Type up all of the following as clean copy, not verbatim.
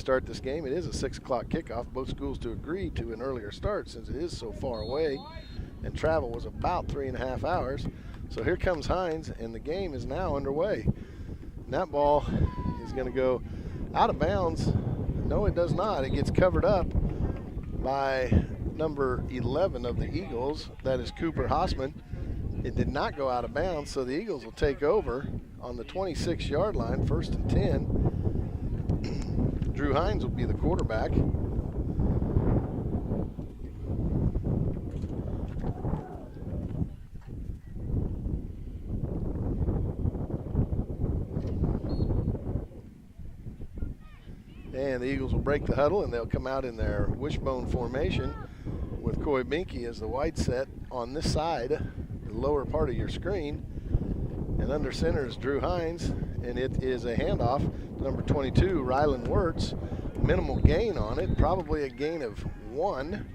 start this game. It is a 6 o'clock kickoff. Both schools to agree to an earlier start since it is so far away, and travel was about 3.5 hours. So here comes Hines, and the game is now underway. And that ball is going to go out of bounds. No, it does not. It gets covered up by number 11 of the Eagles. That is Cooper Hossman. It did not go out of bounds, so the Eagles will take over on the 26-yard line, 1st and 10. Drew Hines will be the quarterback. And the Eagles will break the huddle, and they'll come out in their wishbone formation with Coy Binky as the wide set on this side, the lower part of your screen. And under center is Drew Hines, and it is a handoff to number 22, Rylan Wirtz. Minimal gain on it, probably a gain of 1,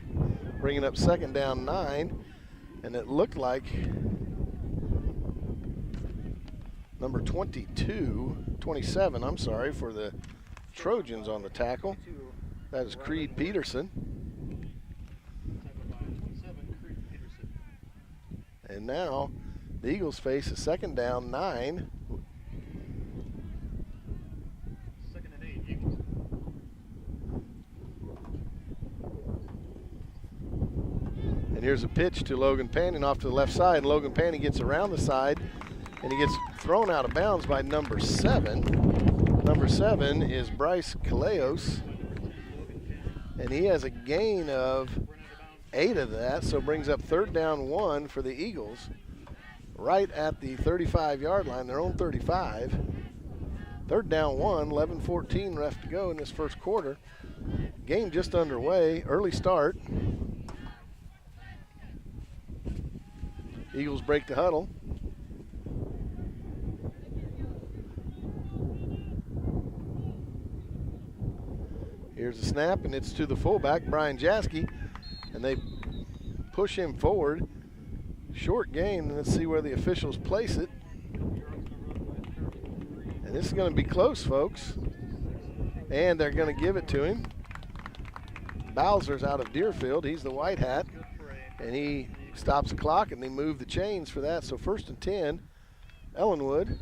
bringing up 2nd down 9. And it looked like number 27, I'm sorry, for the Trojans on the tackle. That is Creed Peterson. And now the Eagles face a 2nd down 9. 2nd and 8, Eagles. And here's a pitch to Logan Panning off to the left side. Logan Panning gets around the side, and he gets thrown out of bounds by number 7. Number 7 is Bryce Calleos, and he has a gain of 8 of that, so brings up 3rd down 1 for the Eagles right at the 35-yard line, their own 35. 3rd down 1, 11:14 left to go in this first quarter. Game just underway, early start. Eagles break the huddle. Here's the snap, and it's to the fullback, Brian Jaskey, and they push him forward. Short gain, and let's see where the officials place it. And this is going to be close, folks. And they're going to give it to him. Bowser's out of Deerfield. He's the white hat, and he stops the clock, and they move the chains for that. So 1st and 10, Ellenwood.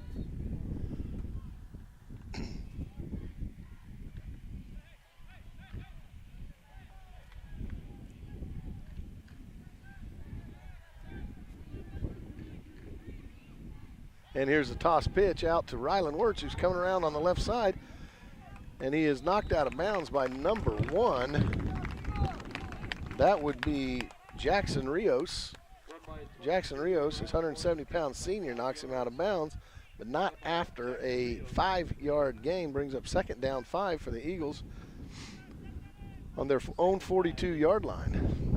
And here's a toss pitch out to Rylan Wirtz, who's coming around on the left side. And he is knocked out of bounds by number 1. That would be Jackson Rios. Jackson Rios, his 170-pound senior, knocks him out of bounds, but not after a 5-yard gain. Brings up 2nd down 5 for the Eagles on their own 42-yard line.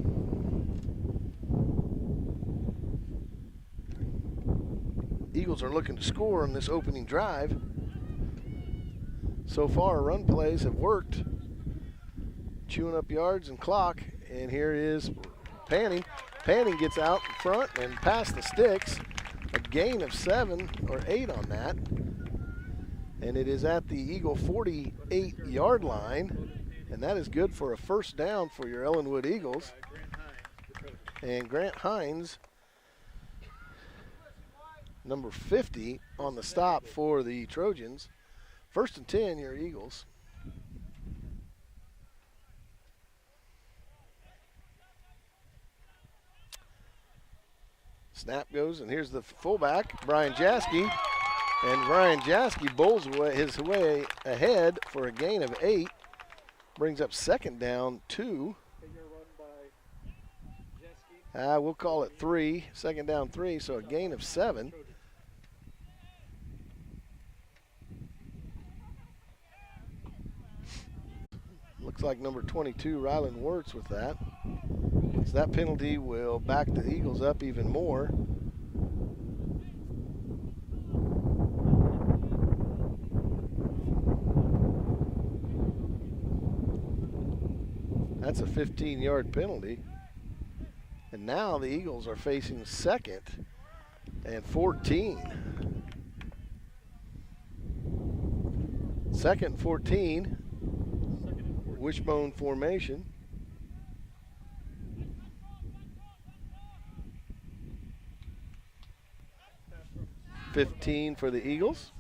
Eagles are looking to score on this opening drive. So far, run plays have worked, chewing up yards and clock. And here is Panning. Panning gets out in front and past the sticks. A gain of 7 or 8 on that. And it is at the Eagle 48-yard line. And that is good for a 1st down for your Ellenwood Eagles. And Grant Hines, number 50 on the stop for the Trojans. 1st and 10, your Eagles. Snap goes, and here's the fullback, Brian Jaskey. And Brian Jaskey bowls his way ahead for a gain of 8. Brings up 2nd down 2. We'll call it 3, 2nd down 3, so a gain of 7. Looks like number 22, Rylan Wirtz, with that. So that penalty will back the Eagles up even more. That's a 15-yard penalty. And now the Eagles are facing 2nd and 14. 2nd and 14. wishbone formation. $15 for the Eagles.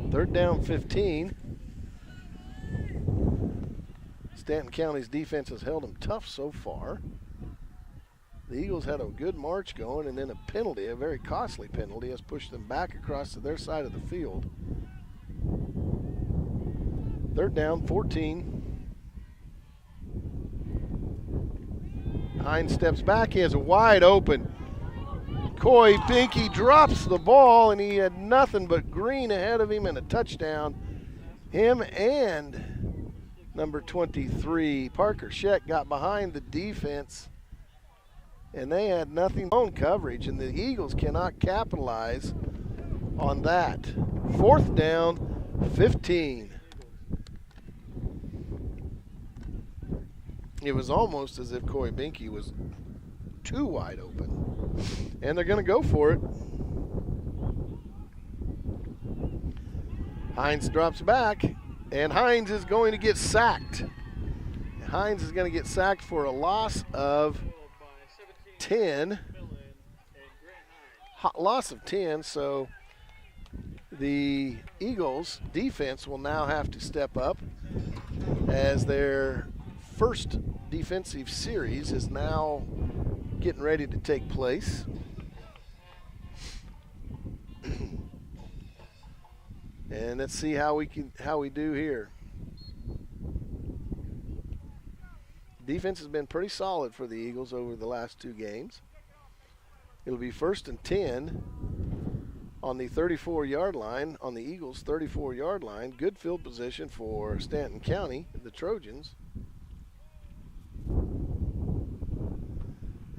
Third down 15. Stanton County's defense has held them tough so far. The Eagles had a good march going, and then a penalty, a very costly penalty, has pushed them back across to their side of the field. Third down 14. Hines steps back. He has a wide open. Coy Binky drops the ball, and he had nothing but green ahead of him and a touchdown. Him and number 23, Parker Scheck, got behind the defense, and they had nothing on coverage, and the Eagles cannot capitalize on that. Fourth down, 15. It was almost as if Coy Binky was too wide open, and they're going to go for it. Hines drops back, and Hines is going to get sacked. Hines is going to get sacked for a loss of 10. Loss of 10, so the Eagles defense will now have to step up as their first defensive series is now getting ready to take place. And let's see how we do here. Defense has been pretty solid for the Eagles over the last two games. It'll be 1st and 10 on the 34-yard line, on the Eagles' 34-yard line. Good field position for Stanton County, the Trojans.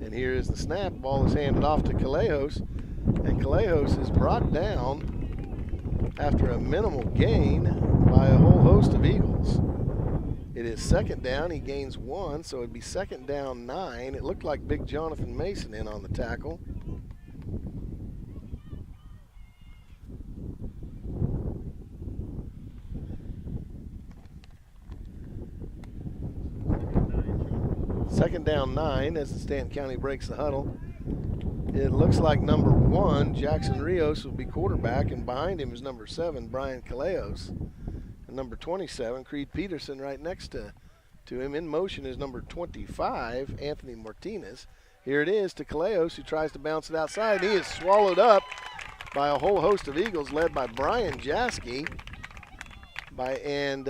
And here is the snap. Ball is handed off to Calejos, and Calejos is brought down after a minimal gain by a whole host of Eagles. It is second down. He gains 1, so it'd be second down 9. It looked like big Jonathan Mason in on the tackle. Second down 9 as the Stanton County breaks the huddle. It looks like number 1, Jackson Rios, will be quarterback, and behind him is number 7, Brian Calejos. And number 27, Creed Peterson, right next to him. In motion is number 25, Anthony Martinez. Here it is to Calejos, who tries to bounce it outside. He is swallowed up by a whole host of Eagles led by Brian Jaskey and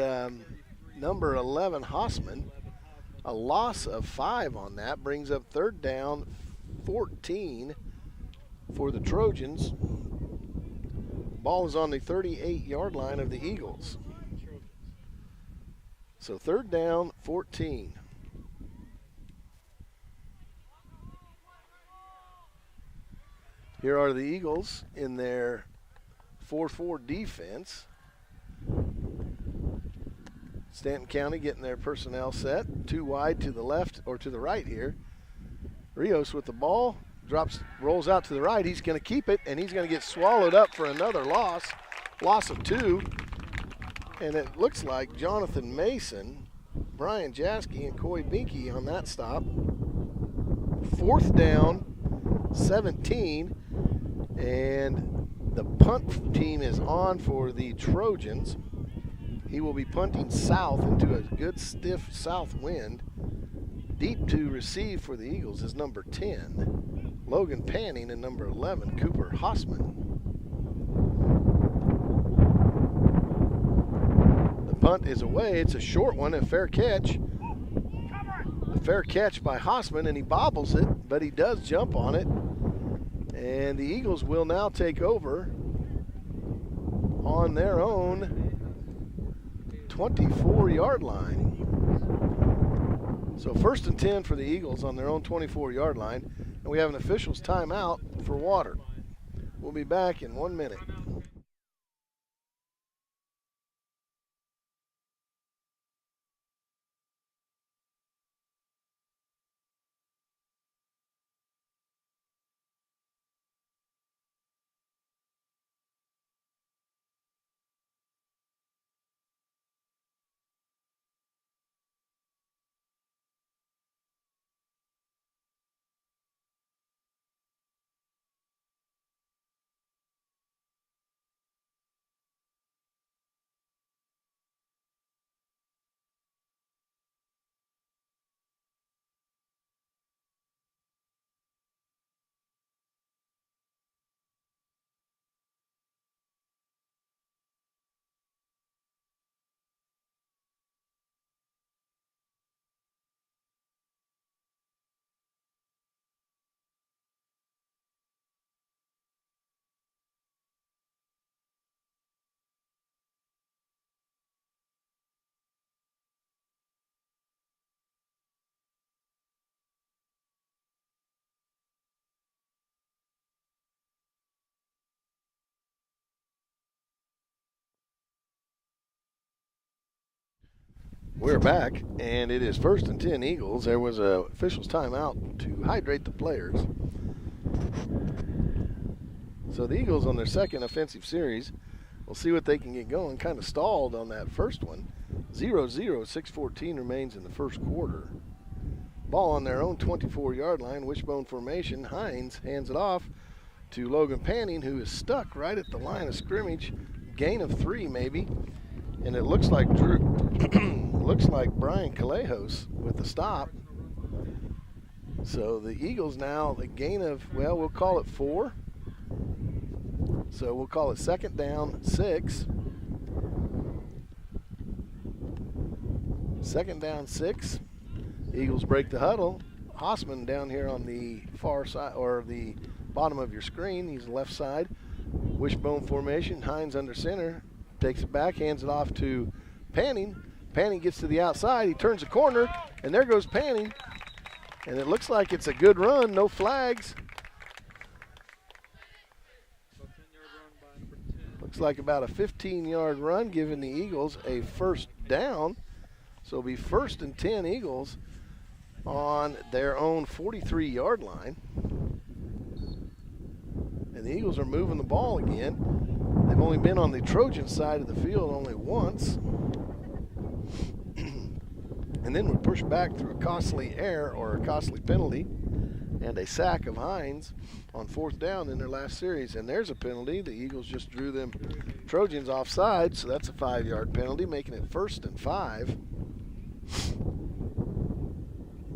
number 11, Hausman. A loss of 5 on that brings up third down 14 for the Trojans. Ball is on the 38-yard line of the Eagles. So third down 14. Here are the Eagles in their 4-4 defense. Stanton County getting their personnel set. 2 wide to the left, or to the right here. Rios with the ball, rolls out to the right. He's going to keep it, and he's going to get swallowed up for another loss of 2. And it looks like Jonathan Mason, Brian Jaskey, and Coy Binky on that stop. Fourth down, 17, and the punt team is on for the Trojans. He will be punting south into a good stiff south wind. Deep to receive for the Eagles is number 10, Logan Panning, and number 11, Cooper Hausman. The punt is away. It's a short one, a fair catch. A fair catch by Hausman, and he bobbles it, but he does jump on it. And the Eagles will now take over on their own 24-yard line. So 1st and 10 for the Eagles on their own 24-yard line. And we have an official's timeout for water. We'll be back in 1 minute. We're back, and it is 1st and 10 Eagles. There was a official's timeout to hydrate the players. So the Eagles on their second offensive series, we'll see what they can get going. Kind of stalled on that first one. 0-0, 6:14 remains in the first quarter. Ball on their own 24-yard line, wishbone formation. Hines hands it off to Logan Panning, who is stuck right at the line of scrimmage. Gain of 3 maybe. And it looks like looks like Brian Calejos with the stop. So the Eagles now, the gain of, well, we'll call it 4. So we'll call it 2nd down, 6. 2nd down, 6. Eagles break the huddle. Hossman down here on the far side, or the bottom of your screen. He's left side. Wishbone formation. Hines under center. Takes it back, hands it off to Panning. Panning gets to the outside. He turns the corner, and there goes Panning. And it looks like it's a good run. No flags. Looks like about a 15-yard run, giving the Eagles a 1st down. So it'll be 1st and 10 Eagles on their own 43-yard line. And the Eagles are moving the ball again. They've only been on the Trojan side of the field only once. And then we push back through a costly error or a costly penalty and a sack of Hines on 4th down in their last series. And there's a penalty. The Eagles just drew them Trojans offside, so that's a 5-yard penalty, making it 1st and 5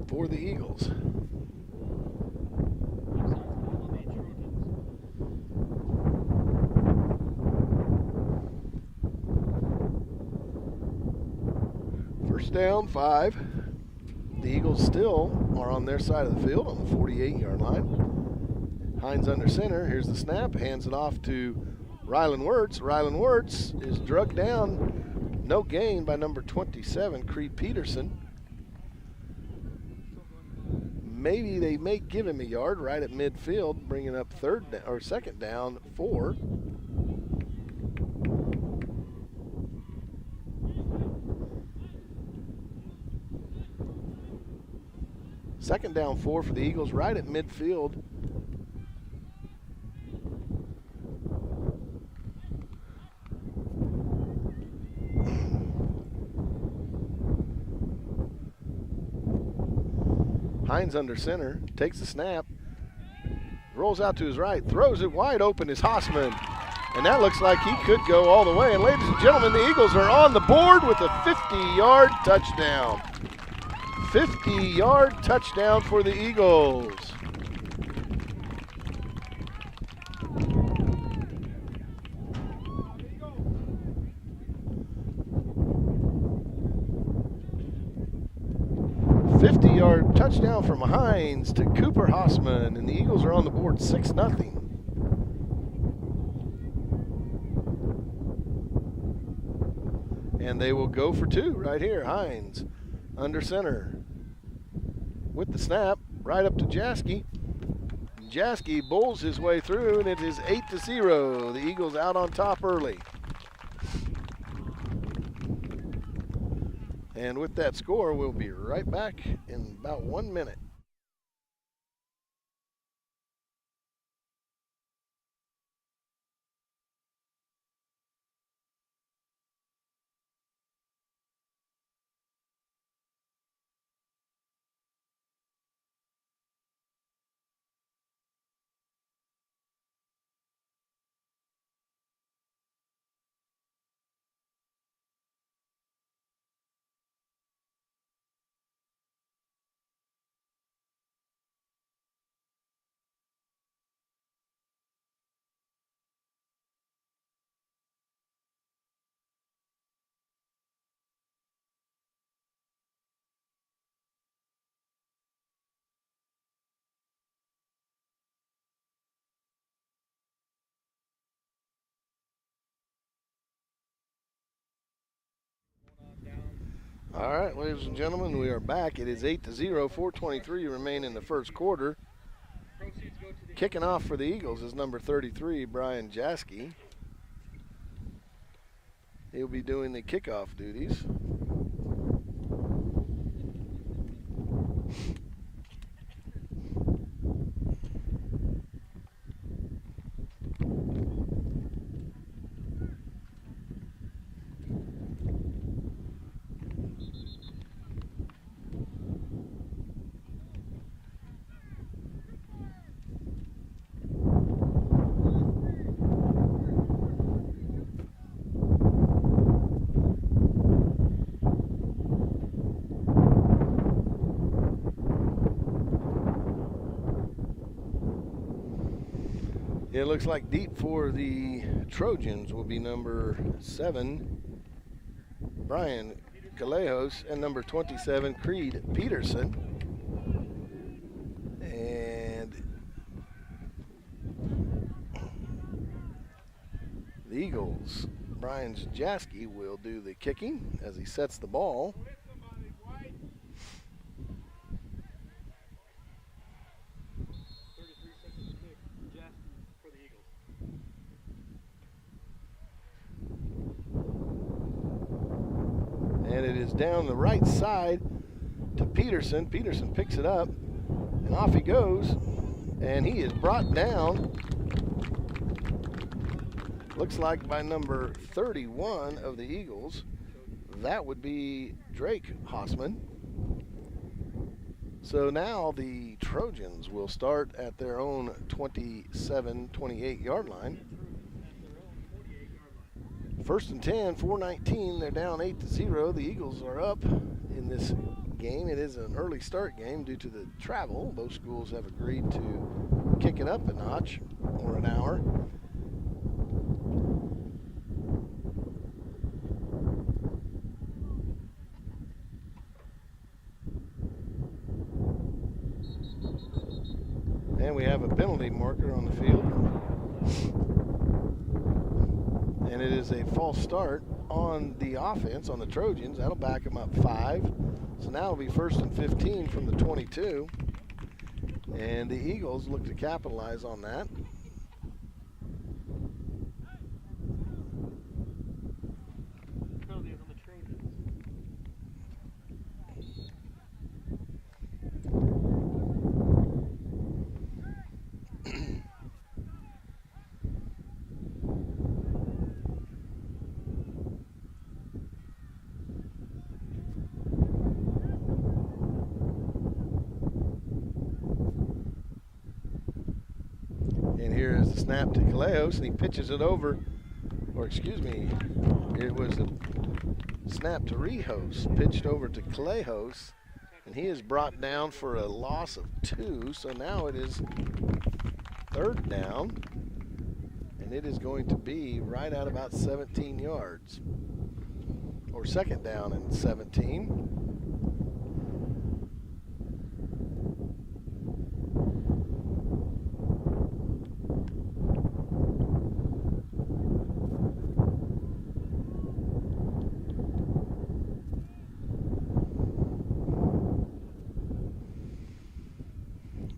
for the Eagles. First down, 5. The Eagles still are on their side of the field on the 48-yard line. Hines under center. Here's the snap. Hands it off to Rylan Wirtz. Rylan Wirtz is drugged down. No gain by number 27, Creed Peterson. Maybe they may give him a yard right at midfield, bringing up 2nd down, 4. Second down, 4 for the Eagles, right at midfield. Hines under center, takes the snap, rolls out to his right, throws it wide open is Hossman. And that looks like he could go all the way. And ladies and gentlemen, the Eagles are on the board with a 50-yard touchdown. 50-yard touchdown for the Eagles. Yard touchdown from Hines to Cooper Hossman, and the Eagles are on the board 6-0. And they will go for 2 right here. Hines under center with the snap right up to Jaski. Jaski bowls his way through, and it is 8-0. The Eagles out on top early. And with that score, we'll be right back in about 1 minute. All right, ladies and gentlemen, we are back. It is 8-0, 4:23 remain in the first quarter. Kicking off for the Eagles is number 33, Brian Jaski. He'll be doing the kickoff duties. It looks like deep for the Trojans will be number 7, Brian Calejos, and number 27, Creed Peterson. And the Eagles, Brian Jaski, will do the kicking as he sets the ball. And it is down the right side to Peterson. Peterson picks it up, and off he goes. And he is brought down, looks like by number 31 of the Eagles. That would be Drake Hossman. So now the Trojans will start at their own 27, 28-yard line. 1st and 10, 4:19. They're down 8-0. The Eagles are up in this game. It is an early start game due to the travel. Both schools have agreed to kick it up a notch or an hour. And we have a penalty marker on the field. And it is a false start on the offense, on the Trojans. That'll back them up 5. So now it'll be 1st and 15 from the 22. And the Eagles look to capitalize on that. Penalty is on the Trojans. And here is the snap to Calejos, and he pitches it over, or excuse me, it was a snap to Rijos, pitched over to Calejos, and he is brought down for a loss of 2. So now it is 3rd down, and it is going to be right at about 17 yards, or 2nd down and 17.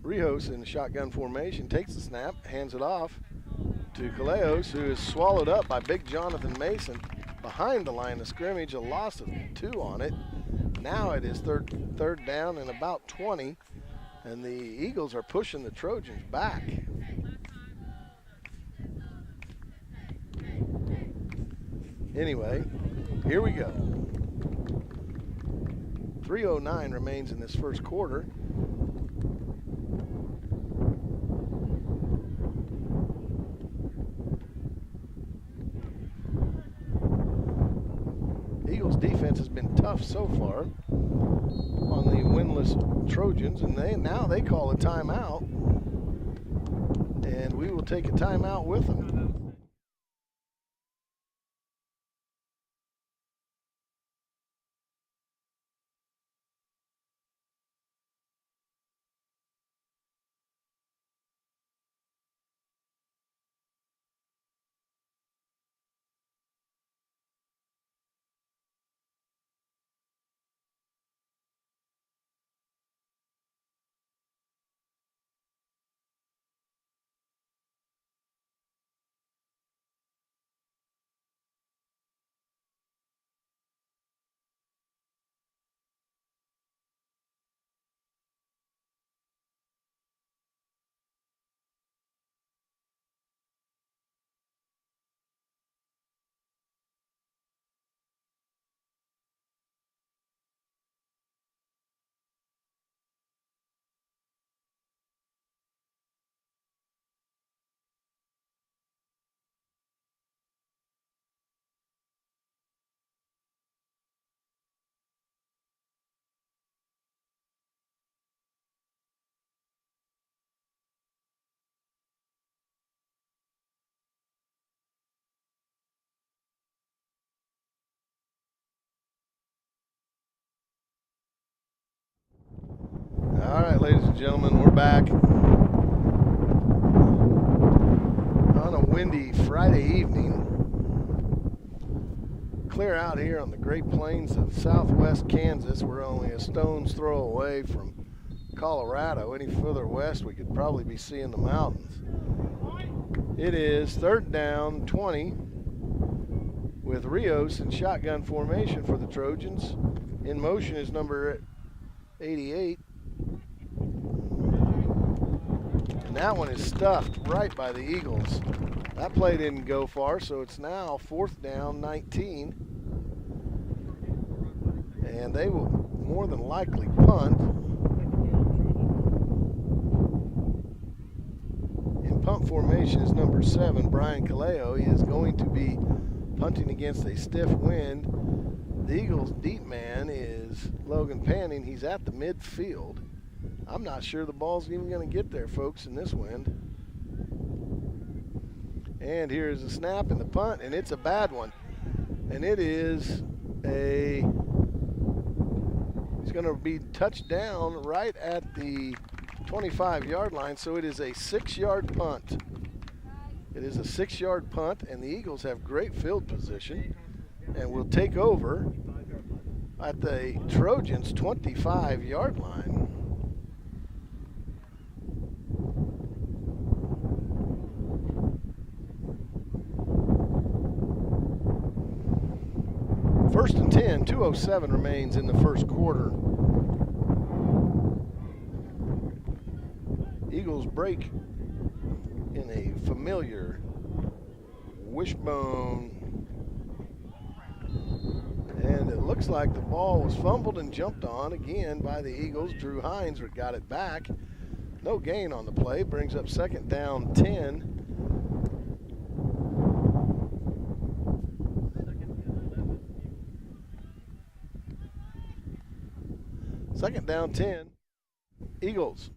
Rijos in the shotgun formation takes the snap, hands it off to Calejos, who is swallowed up by big Jonathan Mason behind the line of scrimmage, a loss of 2 on it. Now it is third down and about 20, and the Eagles are pushing the Trojans back. Anyway, here we go. 3:09 remains in this first quarter. Eagles defense has been tough so far on the winless Trojans, and now they call a timeout, and we will take a timeout with them. ladies and gentlemen, we're back on a windy Friday evening. Clear out here on the Great Plains of southwest Kansas. We're only a stone's throw away from Colorado. Any further west, we could probably be seeing the mountains. It is 3rd down 20 with Rios in shotgun formation for the Trojans. In motion is number 88. And that one is stuffed right by the Eagles. That play didn't go far, so it's now 4th down 19. And they will more than likely punt. In punt formation is number 7, Brian Kaleo. He is going to be punting against a stiff wind. The Eagles' deep man is Logan Panning. He's at the midfield. I'm not sure the ball's even going to get there, folks, in this wind. And here's a snap and the punt, and it's a bad one. And it is it's going to be touched down right at the 25-yard line, so it is a 6-yard punt. It is a 6-yard punt, and the Eagles have great field position and will take over at the Trojans' 25-yard line. First and 10, 2:07 remains in the first quarter. Eagles break in a familiar wishbone. And it looks like the ball was fumbled and jumped on again by the Eagles. Drew Hines got it back. No gain on the play. Brings up 2nd down 10. Second down 10, Eagles.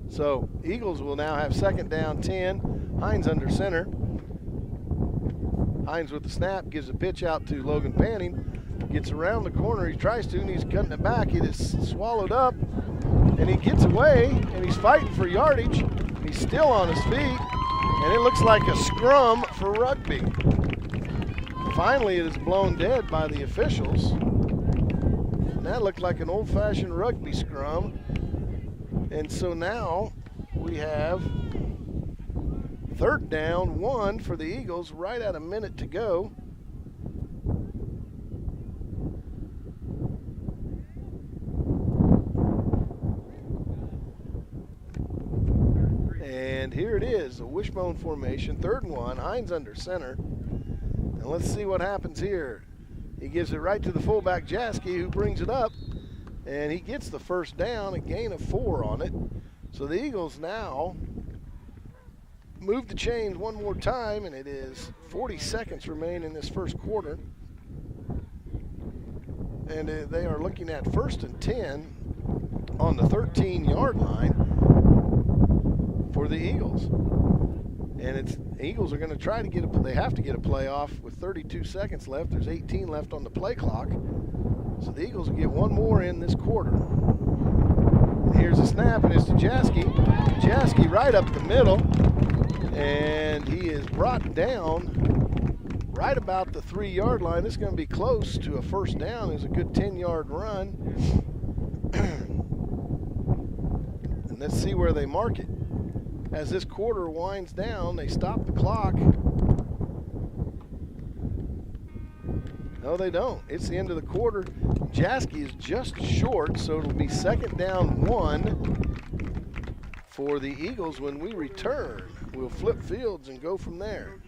So Eagles will now have 2nd down 10. Hines under center. Hines with the snap, gives a pitch out to Logan Panning. Gets around the corner, he tries to, and he's cutting it back. It is swallowed up, and he gets away, and he's fighting for yardage. He's still on his feet, and it looks like a scrum for rugby. Finally, it is blown dead by the officials. And that looked like an old-fashioned rugby scrum. And so now we have 3rd down 1 for the Eagles right at a minute to go. And here it is, a wishbone formation, 3rd and 1, Hines under center. And let's see what happens here. He gives it right to the fullback, Jaski, who brings it up. And he gets the 1st down, a gain of 4 on it. So the Eagles now move the chains one more time, and it is 40 seconds remain in this first quarter. And they are looking at 1st and 10 on the 13-yard line for the Eagles. And Eagles are going to try to they have to get a play off with 32 seconds left. There's 18 left on the play clock. So the Eagles will get one more in this quarter. And here's a snap, and it's to Jaski. Jaski right up the middle, and he is brought down right about the 3-yard line. This is going to be close to a 1st down. It's a good 10-yard run. And let's see where they mark it. As this quarter winds down, they stop the clock. No, they don't. It's the end of the quarter. Jaski is just short, so it'll be 2nd down 1 for the Eagles when we return. We'll flip fields and go from there.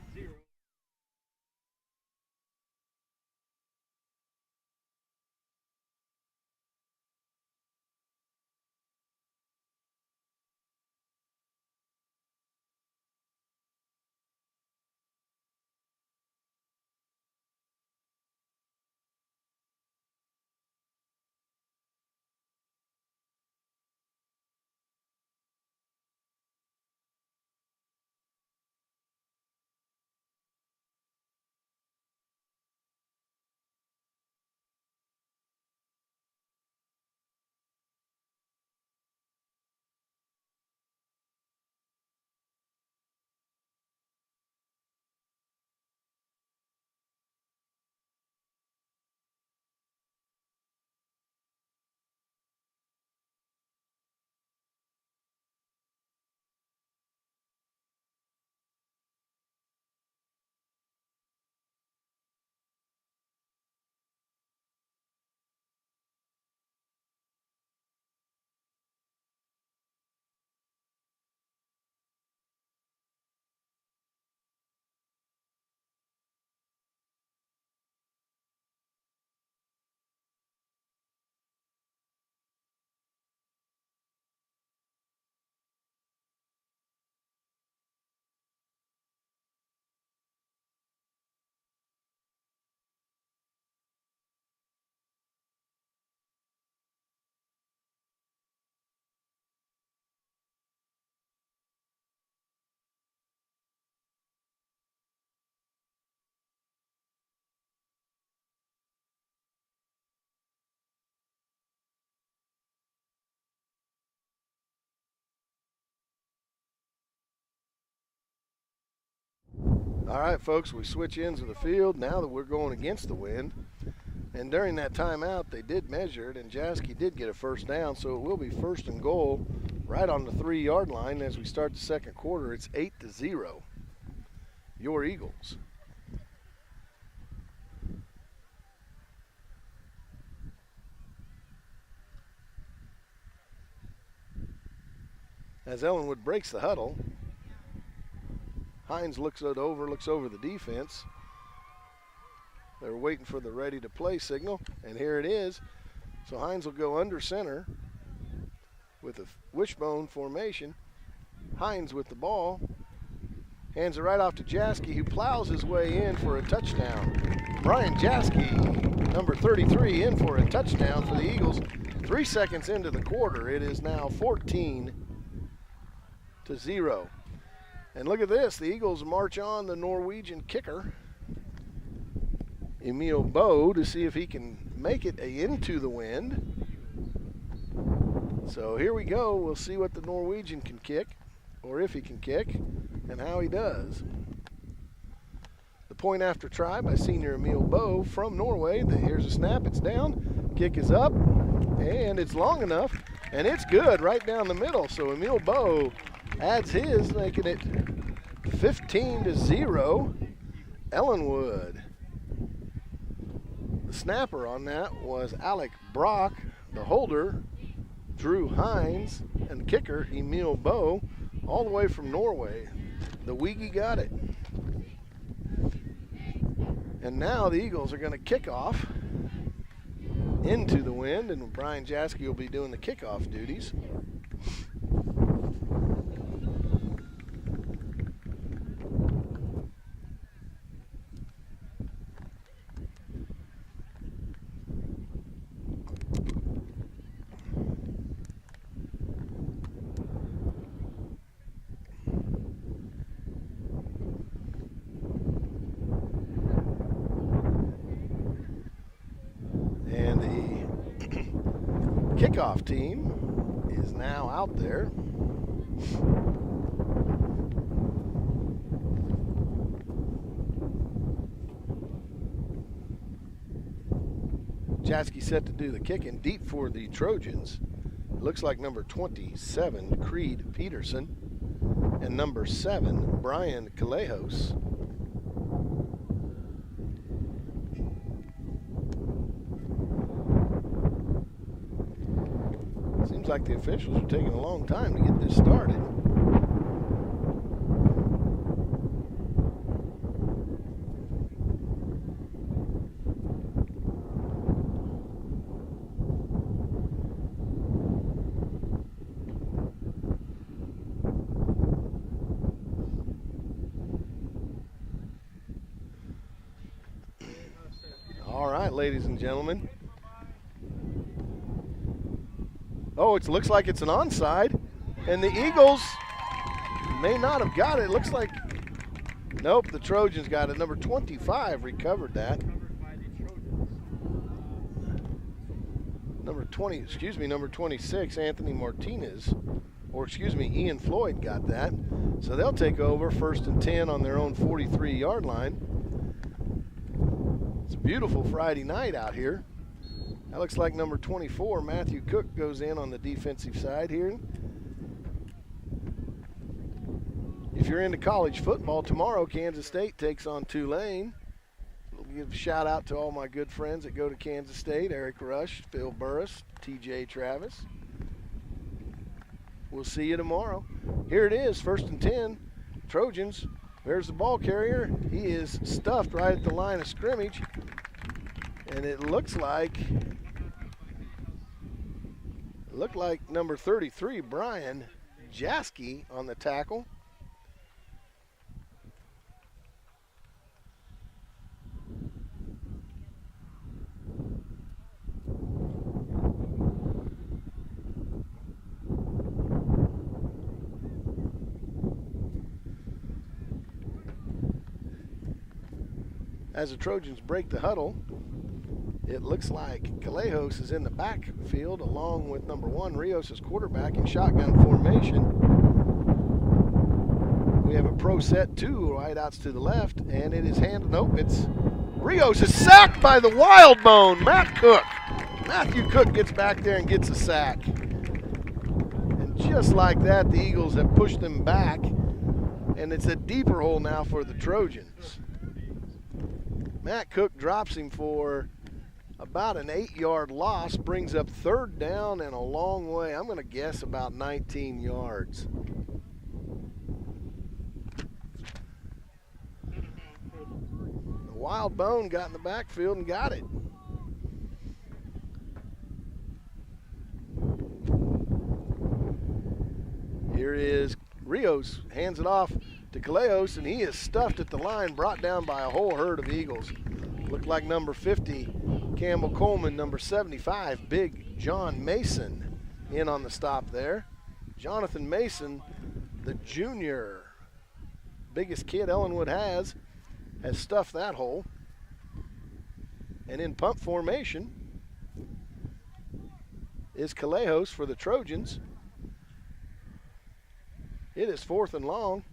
All right, folks, we switch ends of the field now that we're going against the wind. And during that timeout, they did measure it, and Jaski did get a first down, so it will be 1st and goal right on the 3-yard line as we start the second quarter. It's 8-0. Your Eagles. As Ellenwood breaks the huddle, Hines looks over the defense. They're waiting for the ready to play signal, and here it is. So Hines will go under center with a wishbone formation. Hines with the ball, hands it right off to Jaski, who plows his way in for a touchdown. Brian Jaski, number 33, in for a touchdown for the Eagles. 3 seconds into the quarter, it is now 14-0. And look at this, the Eagles march on the Norwegian kicker, Emil Boe, to see if he can make it into the wind. So here we go. We'll see what the Norwegian can kick, or if he can kick, and how he does. The point after try by senior Emil Boe from Norway. Here's a snap. It's down. Kick is up, and it's long enough, and it's good right down the middle. So Emil Boe adds his, making it 15-0. Ellenwood. The snapper on that was Alec Brock. The holder, Drew Hines, and the kicker, Emil Boe, all the way from Norway. The Weegie got it. And now the Eagles are going to kick off into the wind, and Brian Jaski will be doing the kickoff duties. Kickoff team is now out there. Jaski set to do the kicking deep for the Trojans. It looks like number 27, Creed Peterson, and number 7, Brian Calejos. Seems like the officials are taking a long time to get this started. All right, ladies and gentlemen. Oh, it looks like it's an onside, and the Eagles may not have got it. It looks like, nope, the Trojans got it. Number 25 recovered that. Number 26, Anthony Martinez, Ian Floyd got that. So they'll take over 1st and 10 on their own 43-yard line. It's a beautiful Friday night out here. That looks like number 24, Matthew Cook, goes in on the defensive side here. If you're into college football, tomorrow Kansas State takes on Tulane. We'll give a shout out to all my good friends that go to Kansas State, Eric Rush, Phil Burris, TJ Travis. We'll see you tomorrow. Here it is, 1st and 10, Trojans. There's the ball carrier. He is stuffed right at the line of scrimmage. And it looked like number 33, Brian Jaski, on the tackle. As the Trojans break the huddle, it looks like Calejos is in the backfield along with number 1, Rios as quarterback in shotgun formation We have a pro set, 2 wideouts to the left, and it is nope, it's Rios is sacked by the wild bone, Matt Cook. Matthew Cook gets back there and gets a sack. And just like that, the Eagles have pushed them back, and it's a deeper hole now for the Trojans. Matt Cook drops him for about an 8-yard loss, brings up 3rd down and a long way. I'm going to guess about 19 yards. The wild bone got in the backfield and got it. Here is Rios, hands it off to Calleos, and he is stuffed at the line, brought down by a whole herd of Eagles. Looked like number 50, Campbell Coleman, number 75, Big John Mason, in on the stop there. Jonathan Mason, the junior, biggest kid Ellenwood has stuffed that hole. And in punt formation is Calleos for the Trojans. It is 4th and long.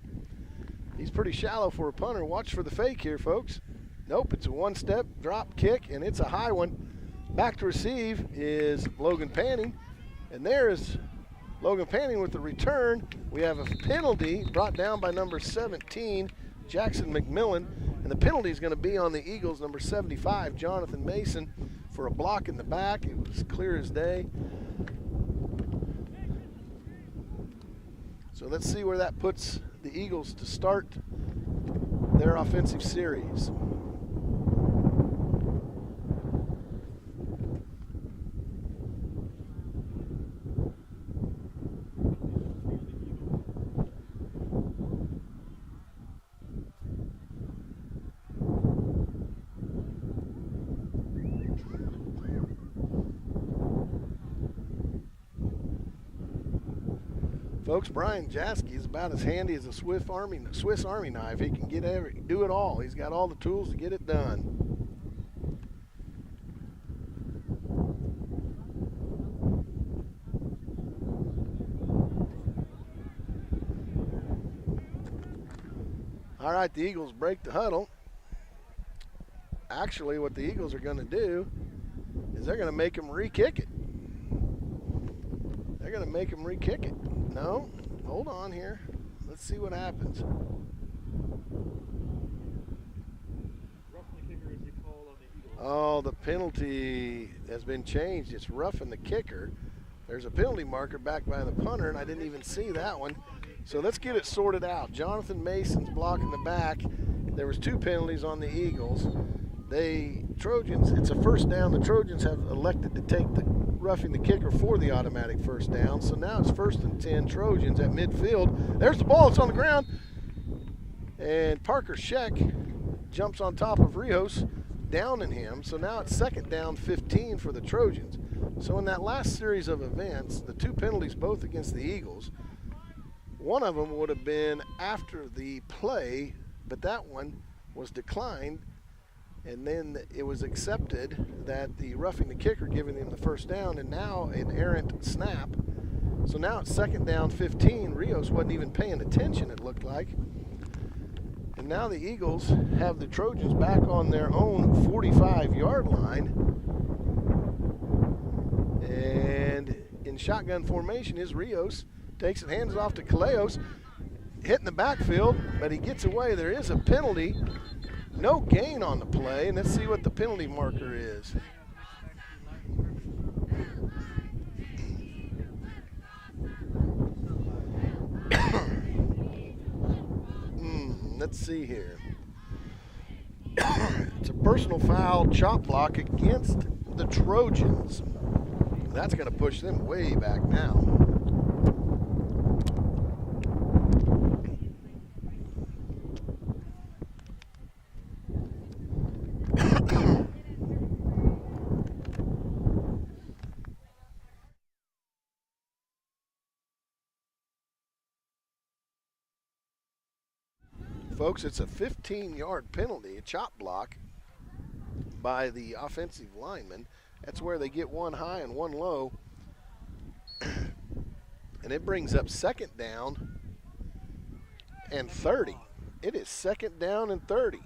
He's pretty shallow for a punter. Watch for the fake here, folks. Nope, it's a 1-step drop kick, and it's a high one. Back to receive is Logan Panning, and there is Logan Panning with the return. We have a penalty brought down by number 17, Jackson McMillan, and the penalty is going to be on the Eagles, number 75, Jonathan Mason, for a block in the back. It was clear as day. So let's see where that puts the Eagles to start their offensive series. Folks, Brian Jaskey is about as handy as a Swiss Army knife. He can do it all. He's got all the tools to get it done. All right, the Eagles break the huddle. Actually, what the Eagles are going to do is they're going to make him re-kick it. They're going to make him re-kick it. No, hold on here. Let's see what happens. Oh, the penalty has been changed. It's roughing the kicker. There's a penalty marker back by the punter, and I didn't even see that one. So let's get it sorted out. Jonathan Mason's blocking the back. There was 2 penalties on the Eagles. Trojans, it's a 1st down. The Trojans have elected to take the roughing the kicker for the automatic 1st down. So now it's 1st and 10 Trojans at midfield. There's the ball. It's on the ground. And Parker Scheck jumps on top of Rios, downing him. So now it's 2nd down 15 for the Trojans. So in that last series of events, the 2 penalties both against the Eagles, one of them would have been after the play, but that one was declined. And then it was accepted that the roughing the kicker giving him the 1st down, and now an errant snap. So now it's 2nd down 15. Rios wasn't even paying attention, it looked like. And now the Eagles have the Trojans back on their own 45-yard line. And in shotgun formation is Rios. Takes it, hands it off to Calleos. Hitting the backfield, but he gets away. There is a penalty. No gain on the play, and let's see what the penalty marker is. Let's see here. It's a personal foul chop block against the Trojans. That's going to push them way back now. Folks, it's a 15-yard penalty, a chop block by the offensive lineman. That's where they get 1 high and 1 low. And it brings up 2nd down and 30. It is 2nd down and 30.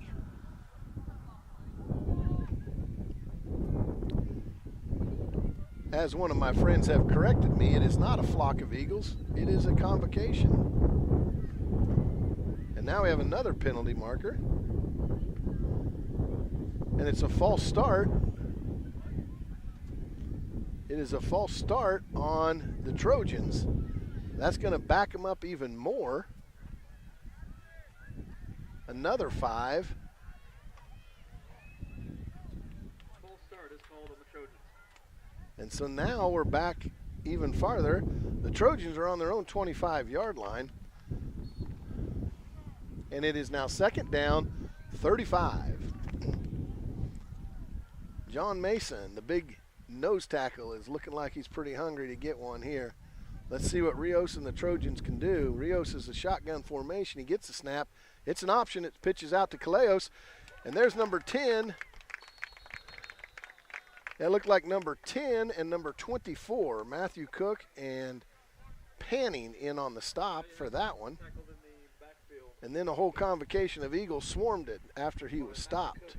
As one of my friends have corrected me, it is not a flock of eagles, it is a convocation. And now we have another penalty marker. And it's a false start. It is a false start on the Trojans. That's going to back them up even more. Another 5. False start is called on the Trojans. And so now we're back even farther. The Trojans are on their own 25-yard line. And it is now 2nd down, 35. John Mason, the big nose tackle, is looking like he's pretty hungry to get one here. Let's see what Rios and the Trojans can do. Rios is a shotgun formation. He gets a snap. It's an option. It pitches out to Calleos. And there's number 10. That looked like number 10 and number 24, Matthew Cook and Panning in on the stop for that one. And then a whole convocation of Eagles swarmed it after he was stopped.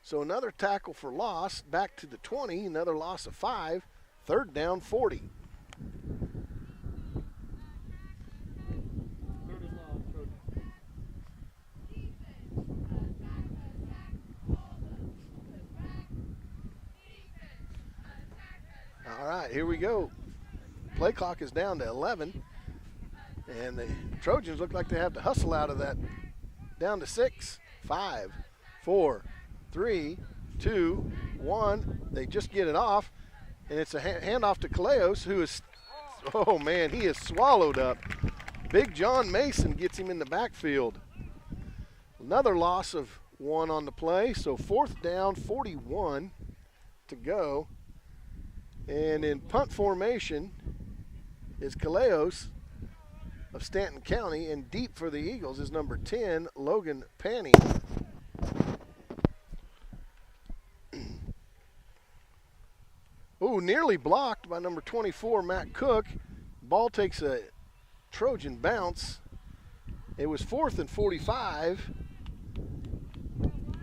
So another tackle for loss, back to the 20, another loss of 5, 3rd down 40. All right, here we go. Play clock is down to 11. And the Trojans look like they have to hustle out of that. Down to 6, 5, 4, 3, 2, 1. They just get it off. And it's a handoff to Calleos, who is, oh man, he is swallowed up. Big John Mason gets him in the backfield. Another loss of 1 on the play. So 4th down, 41 to go. And in punt formation is Calleos of Stanton County, and deep for the Eagles is number 10, Logan Panning. Ooh, nearly blocked by number 24, Matt Cook. Ball takes a Trojan bounce. It was 4th and 45,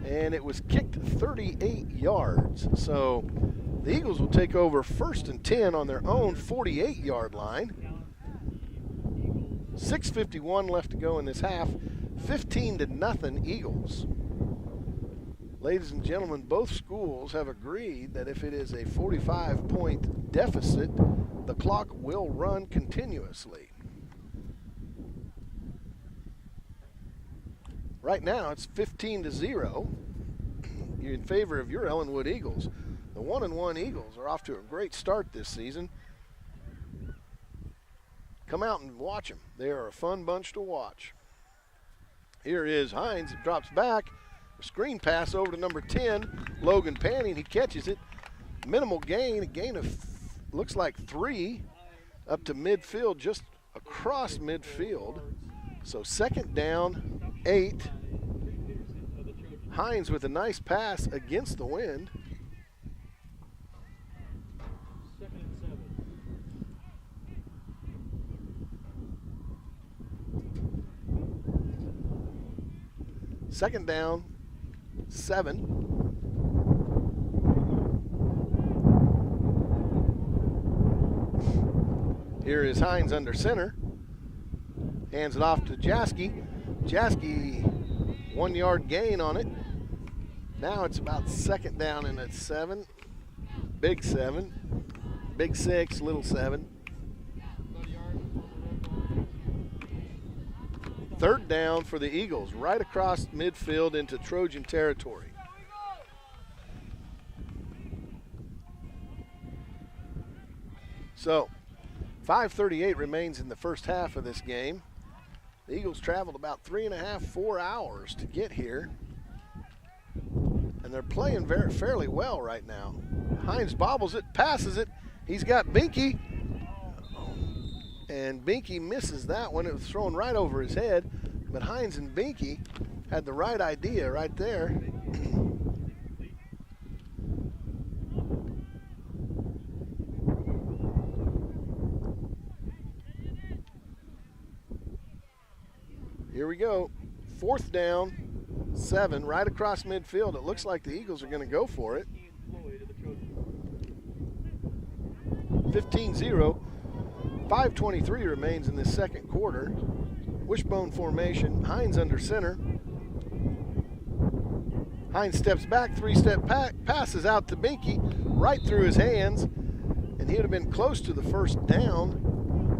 and it was kicked 38 yards. So the Eagles will take over 1st and 10 on their own 48-yard line. 6:51 left to go in this half. 15-0 Eagles. Ladies and gentlemen, both schools have agreed that if it is a 45-point deficit, the clock will run continuously. Right now, it's 15-0 in favor of your Ellenwood Eagles. The 1-1 Eagles are off to a great start this season. Come out and watch them. They are a fun bunch to watch. Here is Hines. It drops back. A screen pass over to number 10, Logan Panning. He catches it. Minimal gain. A gain of, looks like 3 up to midfield, just across midfield. So 2nd down, 8. Hines with a nice pass against the wind. 2nd down, 7. Here is Hines under center. Hands it off to Jaski. Jaski, 1-yard gain on it. Now it's about 2nd down and it's 7. Big 7. Big 6, little 7. 3rd down for the Eagles, right across midfield into Trojan territory. So, 5:38 remains in the first half of this game. The Eagles traveled about 3.5, 4 hours to get here. And they're playing fairly well right now. Hines bobbles it, passes it. He's got Binky. And Binky misses that one. It was thrown right over his head. But Hines and Binky had the right idea right there. Here we go. 4th down, 7, right across midfield. It looks like the Eagles are going to go for it. 15-0. 5:23 remains in this second quarter. Wishbone formation. Hines under center. Hines steps back, 3-step passes out to Binky, right through his hands, and he would have been close to the first down.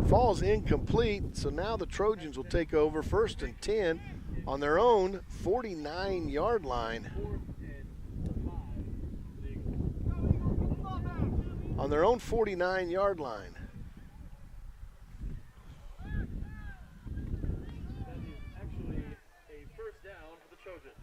Falls incomplete, so now the Trojans will take over 1st and 10 on their own 49-yard line. On their own 49-yard line. That is actually a first down for the Trojans.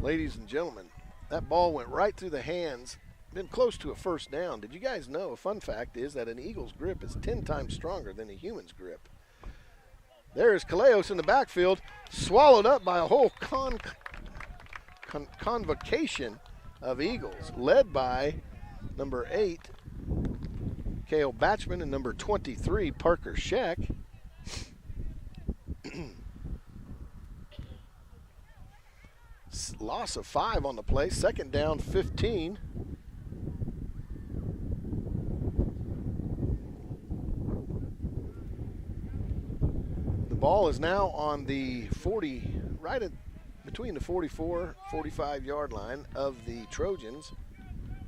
Ladies and gentlemen, that ball went right through the hands, been close to a first down. Did you guys know, a fun fact is that an Eagle's grip is 10 times stronger than a human's grip. There's Calleos in the backfield, swallowed up by a whole convocation of Eagles, led by number 8, Cale Batchman, and number 23, Parker Scheck. Loss of 5 on the play, 2nd down, 15. The ball is now on the 40, right at between the 44, 45-yard line of the Trojans.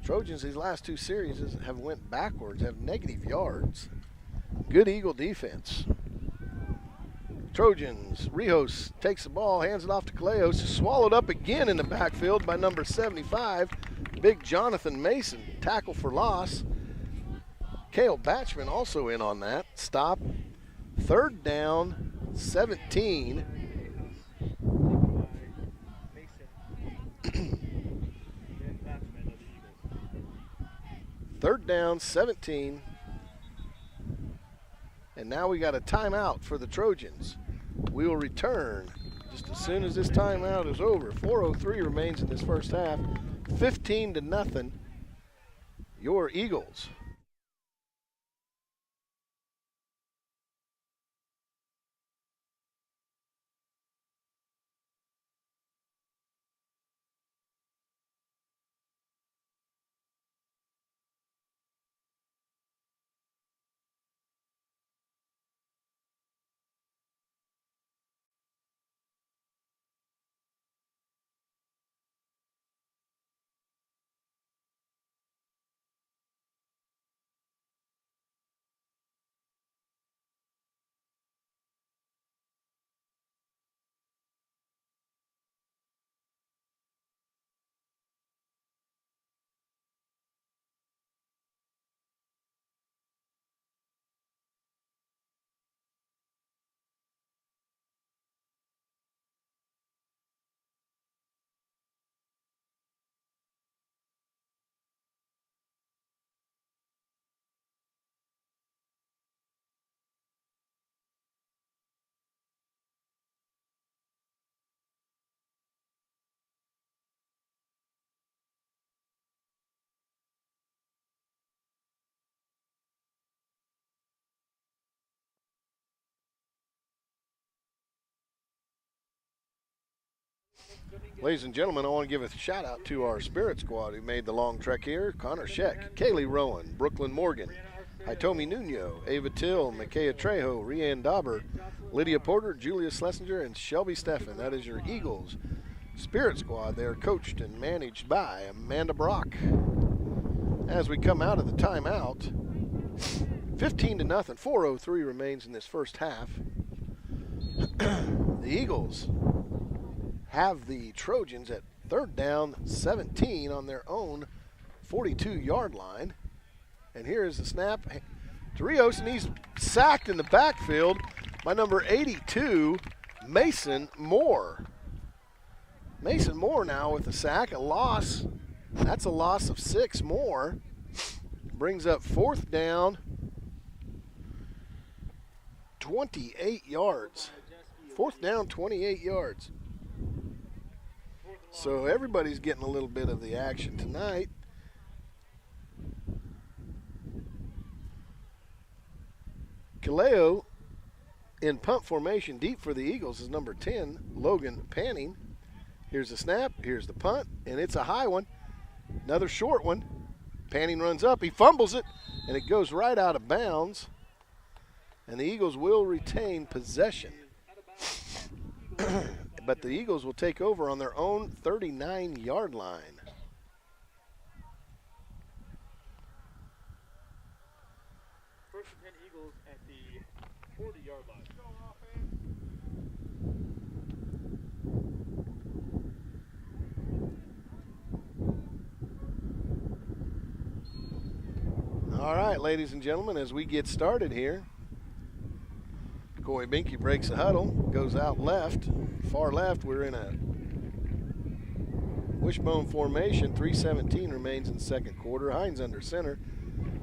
Trojans, these last 2 series have went backwards, have negative yards. Good Eagle defense. Trojans, Rijos takes the ball, hands it off to Calleos, swallowed up again in the backfield by number 75, big Jonathan Mason, tackle for loss. Cale Batchman also in on that. Stop. 3rd down, 17. 3rd down, 17. And now we got a timeout for the Trojans. We will return just as soon as this timeout is over. 4:03 remains in this first half. 15-0, your Eagles. Ladies and gentlemen, I want to give a shout out to our Spirit Squad who made the long trek here. Connor Scheck, Kaylee Rowan, Brooklyn Morgan, Hitomi Nuno, Ava Till, Makaya Trejo, Rianne Dauber, Lydia Porter, Julia Schlesinger, and Shelby Steffen. That is your Eagles Spirit Squad. They are coached and managed by Amanda Brock. As we come out of the timeout, 15-0, 4:03 remains in this first half. The Eagles have the Trojans at 3rd down, 17 on their own 42-yard line. And here is the snap to Rios, and he's sacked in the backfield by number 82, Mason Moore. Mason Moore now with the sack, a loss. That's a loss of 6 more. Brings up 4th down, 28 yards. 4th down, 28 yards. So everybody's getting a little bit of the action tonight. Kaleo in punt formation deep for the Eagles is number 10, Logan Panning. Here's the snap, here's the punt, and it's a high one. Another short one. Panning runs up, he fumbles it, and it goes right out of bounds. And the Eagles will retain possession. But the Eagles will take over on their own 39-yard line. First and 10 Eagles at the 40-yard line. All right, ladies and gentlemen, as we get started here, Corey Binky breaks the huddle, goes out left, far left. We're in a wishbone formation. 3:17 remains in the second quarter. Hines under center.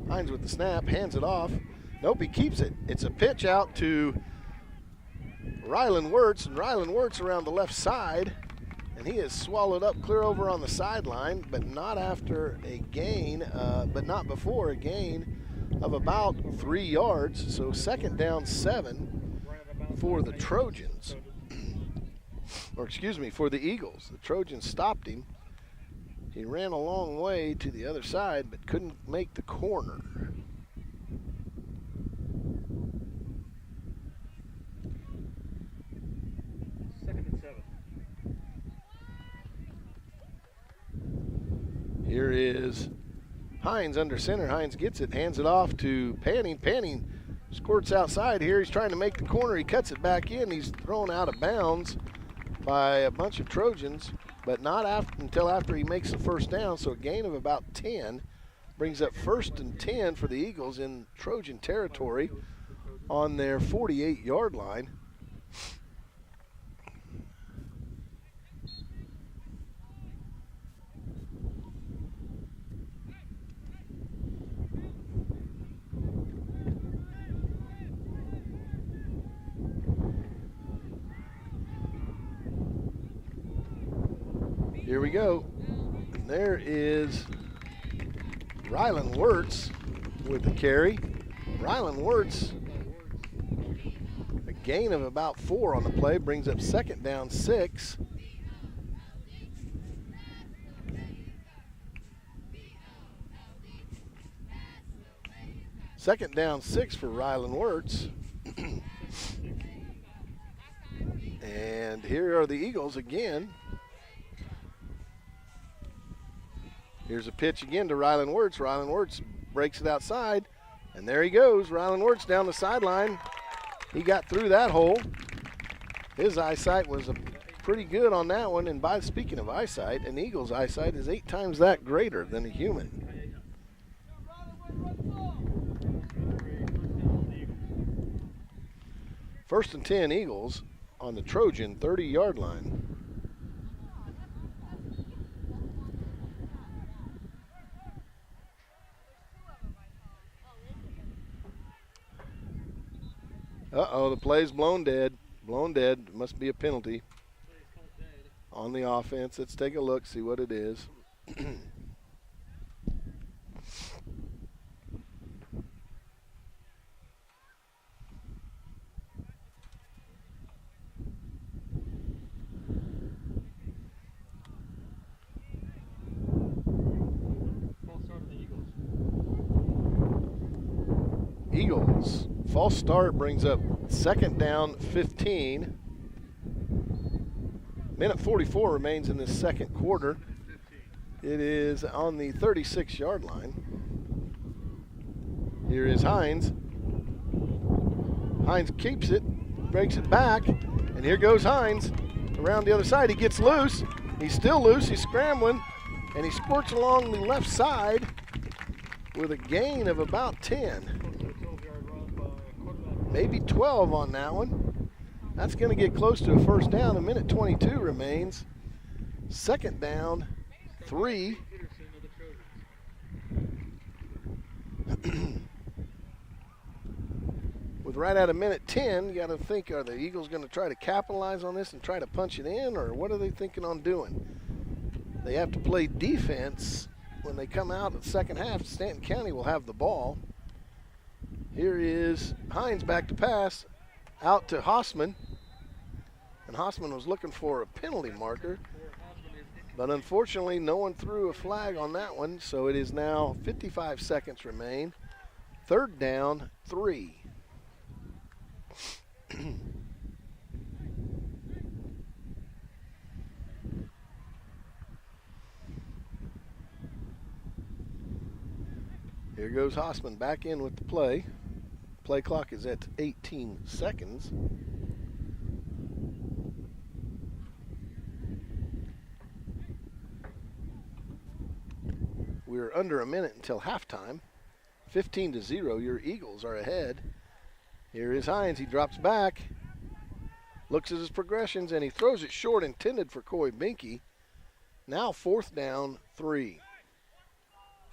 Hines with the snap, hands it off. Nope, he keeps it. It's a pitch out to Rylan Wirtz, and Rylan Wirtz around the left side, and he is swallowed up clear over on the sideline, but not after a gain, but not before a gain of about 3 yards. So second down 7 for the Trojans, or excuse me, for the Eagles. The Trojans stopped him. He ran a long way to the other side, but couldn't make the corner. Second and 7. Here is Hines under center. Hines gets it, hands it off to Panning. Panning squirts outside here. He's trying to make the corner. He cuts it back in. He's thrown out of bounds by a bunch of Trojans, but not until after he makes the first down. So a gain of about 10 brings up first and 10 for the Eagles in Trojan territory on their 48-yard line. Here we go. And there is Rylan Wirtz with the carry. Rylan Wirtz, a gain of about 4 on the play, brings up second down 6. Second down 6 for Rylan Wirtz. And here are the Eagles again. Here's a pitch again to Rylan Wirtz. Rylan Wirtz breaks it outside, and there he goes. Rylan Wirtz down the sideline. He got through that hole. His eyesight was pretty good on that one, and speaking of eyesight, an Eagle's eyesight is 8 times that greater than a human. First and 10 Eagles on the Trojan 30-yard line. Uh-oh, the play's blown dead. Blown dead. Must be a penalty on the offense. Let's take a look, see what it is. Eagles. False start brings up second down 15. Minute 44 remains in this second quarter. It is on the 36-yard line. Here is Hines. Hines keeps it, breaks it back, and here goes Hines around the other side. He gets loose. He's still loose. He's scrambling, and he squirts along the left side with a gain of about 10. Maybe 12 on that one. That's going to get close to a first down. A minute 22 remains. Second down, 3. With right at a minute 10, you got to think, are the Eagles going to try to capitalize on this and try to punch it in, or what are they thinking on doing? they have to play defense when they come out of the second half. Stanton County will have the ball. Here is Hines back to pass, out to Hossman. And Hossman was looking for a penalty marker. But unfortunately, no one threw a flag on that one, so it is now 55 seconds remain. Third down, 3. Here goes Hossman back in with the play. Play clock is at 18 seconds. We're under a minute until halftime. 15-0, your Eagles are ahead. Here is Hines, he drops back, looks at his progressions, and he throws it short, intended for Coy Binky. Now fourth down, 3.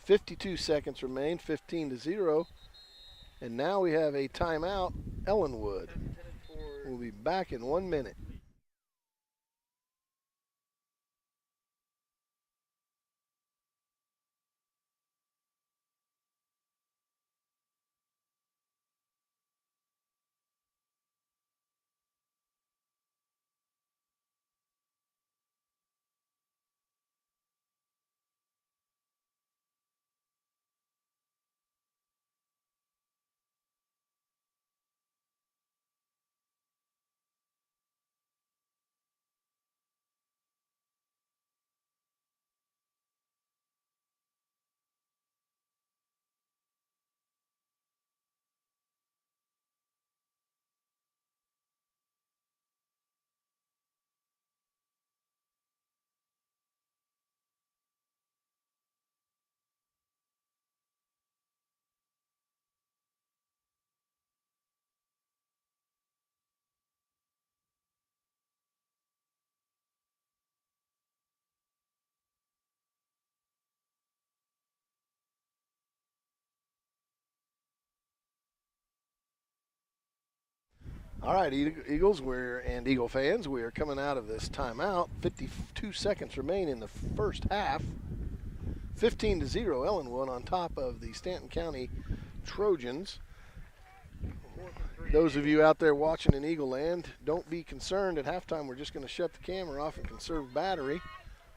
52 seconds remain, 15-0. And now we have a timeout, Ellenwood. We'll be back in 1 minute. All right, Eagles, and Eagle fans, we are coming out of this timeout. 52 seconds remain in the first half. 15-0, Ellenwood on top of the Stanton County Trojans. Those of you out there watching in Eagle Land, don't be concerned. At halftime, we're just going to shut the camera off and conserve battery.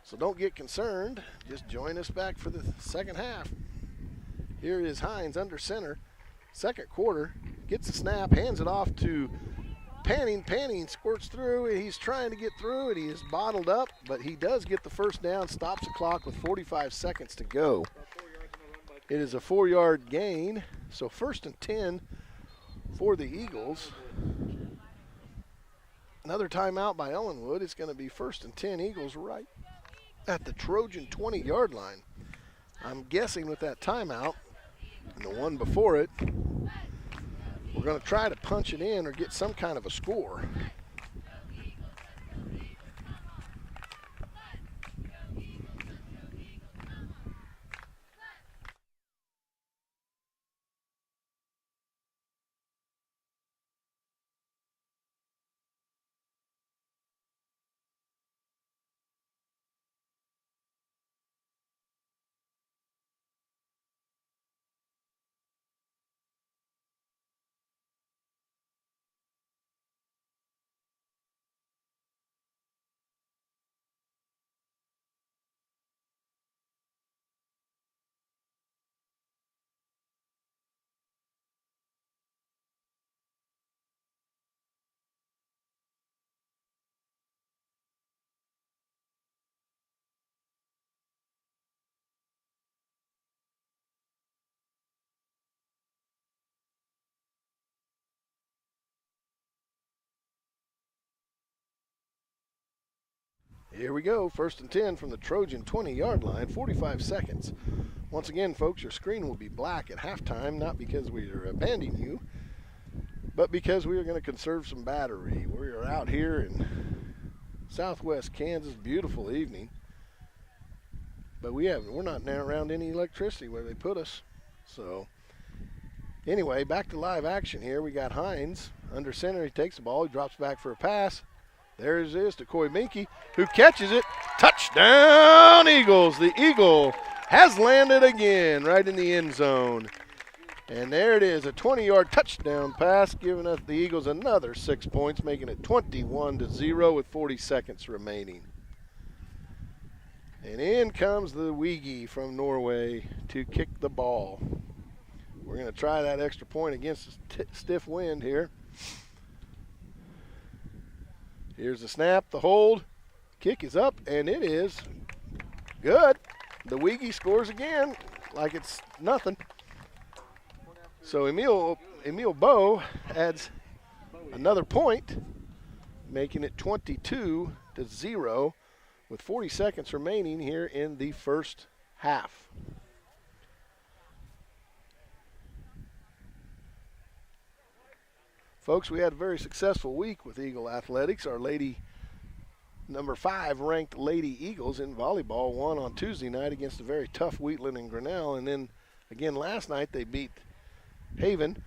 So don't get concerned. Just join us back for the second half. Here is Hines under center. Second quarter, gets the snap, hands it off to Panning. Panning squirts through. He's trying to get through it. He is bottled up, but he does get the first down, stops the clock with 45 seconds to go. It is a 4-yard gain, so first and 10 for the Eagles. Another timeout by Ellenwood. It's going to be first and 10 Eagles right at the Trojan 20-yard line. I'm guessing with that timeout and the one before it, we're going to try to punch it in or get some kind of a score. Here we go, first and 10 from the Trojan 20-yard line, 45 seconds. Once again, folks, your screen will be black at halftime, not because we are abandoning you, but because we are going to conserve some battery. We are out here in southwest Kansas, beautiful evening, but we're not now around any electricity where they put us. So anyway, back to live action here. We got Hines under center. He takes the ball. He drops back for a pass. There it is to Coy Minky, who catches it. Touchdown, Eagles. The Eagle has landed again right in the end zone. And there it is, a 20-yard touchdown pass, giving us the Eagles another 6 points, making it 21-0 with 40 seconds remaining. And in comes the Weege from Norway to kick the ball. We're going to try that extra point against a stiff wind here. Here's the snap, the hold. Kick is up, and it is good. The Weege scores again like it's nothing. So Emil Bowe adds another point, making it 22-0 with 40 seconds remaining here in the first half. Folks, we had a very successful week with Eagle Athletics. Our number 5 ranked Lady Eagles in volleyball won on Tuesday night against a very tough Wheatland and Grinnell. And then again last night they beat Haven.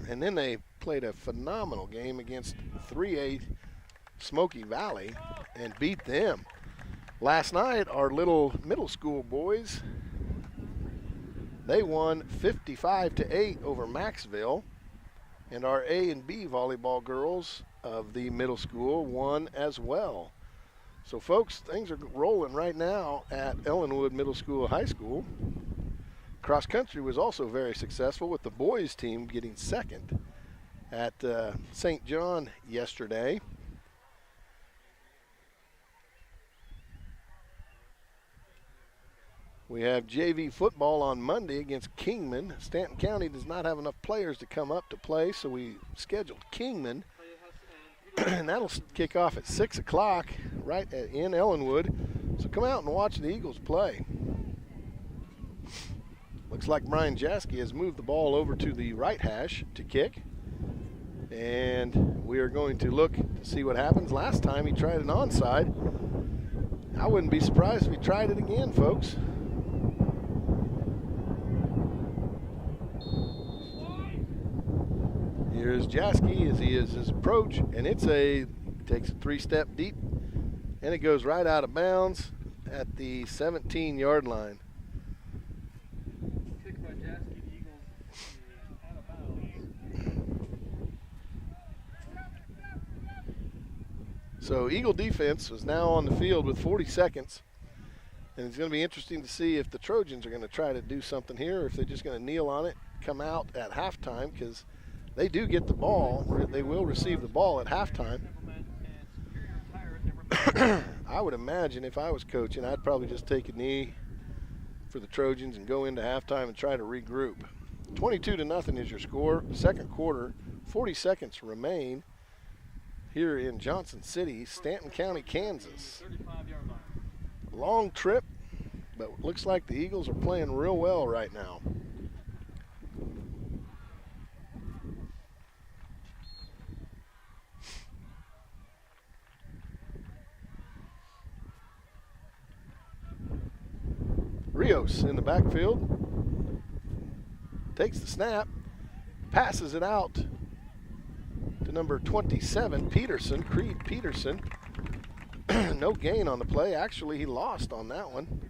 And then they played a phenomenal game against 3A Smoky Valley and beat them. Last night our little middle school boys, they won 55-8 over Maxville. And our A and B volleyball girls of the middle school won as well. So, folks, things are rolling right now at Ellenwood Middle School High School. Cross country was also very successful with the boys team getting second at St. John yesterday. We have JV football on Monday against Kingman. Stanton County does not have enough players to come up to play, so we scheduled Kingman. And that'll kick off at 6 o'clock right in Ellenwood. So come out and watch the Eagles play. Looks like Brian Jaski has moved the ball over to the right hash to kick. And we are going to look to see what happens. Last time he tried an onside. I wouldn't be surprised if he tried it again, folks. Here's Jaski as he is his approach, and takes a 3-step deep, and it goes right out of bounds at the 17-yard line. Kick by Jaski, the Eagles out of bounds. So Eagle defense is now on the field with 40 seconds, and it's going to be interesting to see if the Trojans are going to try to do something here, or if they're just going to kneel on it, come out at halftime, because they do get the ball. They will receive the ball at halftime. I would imagine if I was coaching, I'd probably just take a knee for the Trojans and go into halftime and try to regroup. 22-0 is your score. Second quarter, 40 seconds remain here in Johnson City, Stanton County, Kansas. Long trip, but looks like the Eagles are playing real well right now. Rios in the backfield, takes the snap, passes it out to number 27, Peterson, Creed Peterson. No gain on the play. Actually, he lost on that one.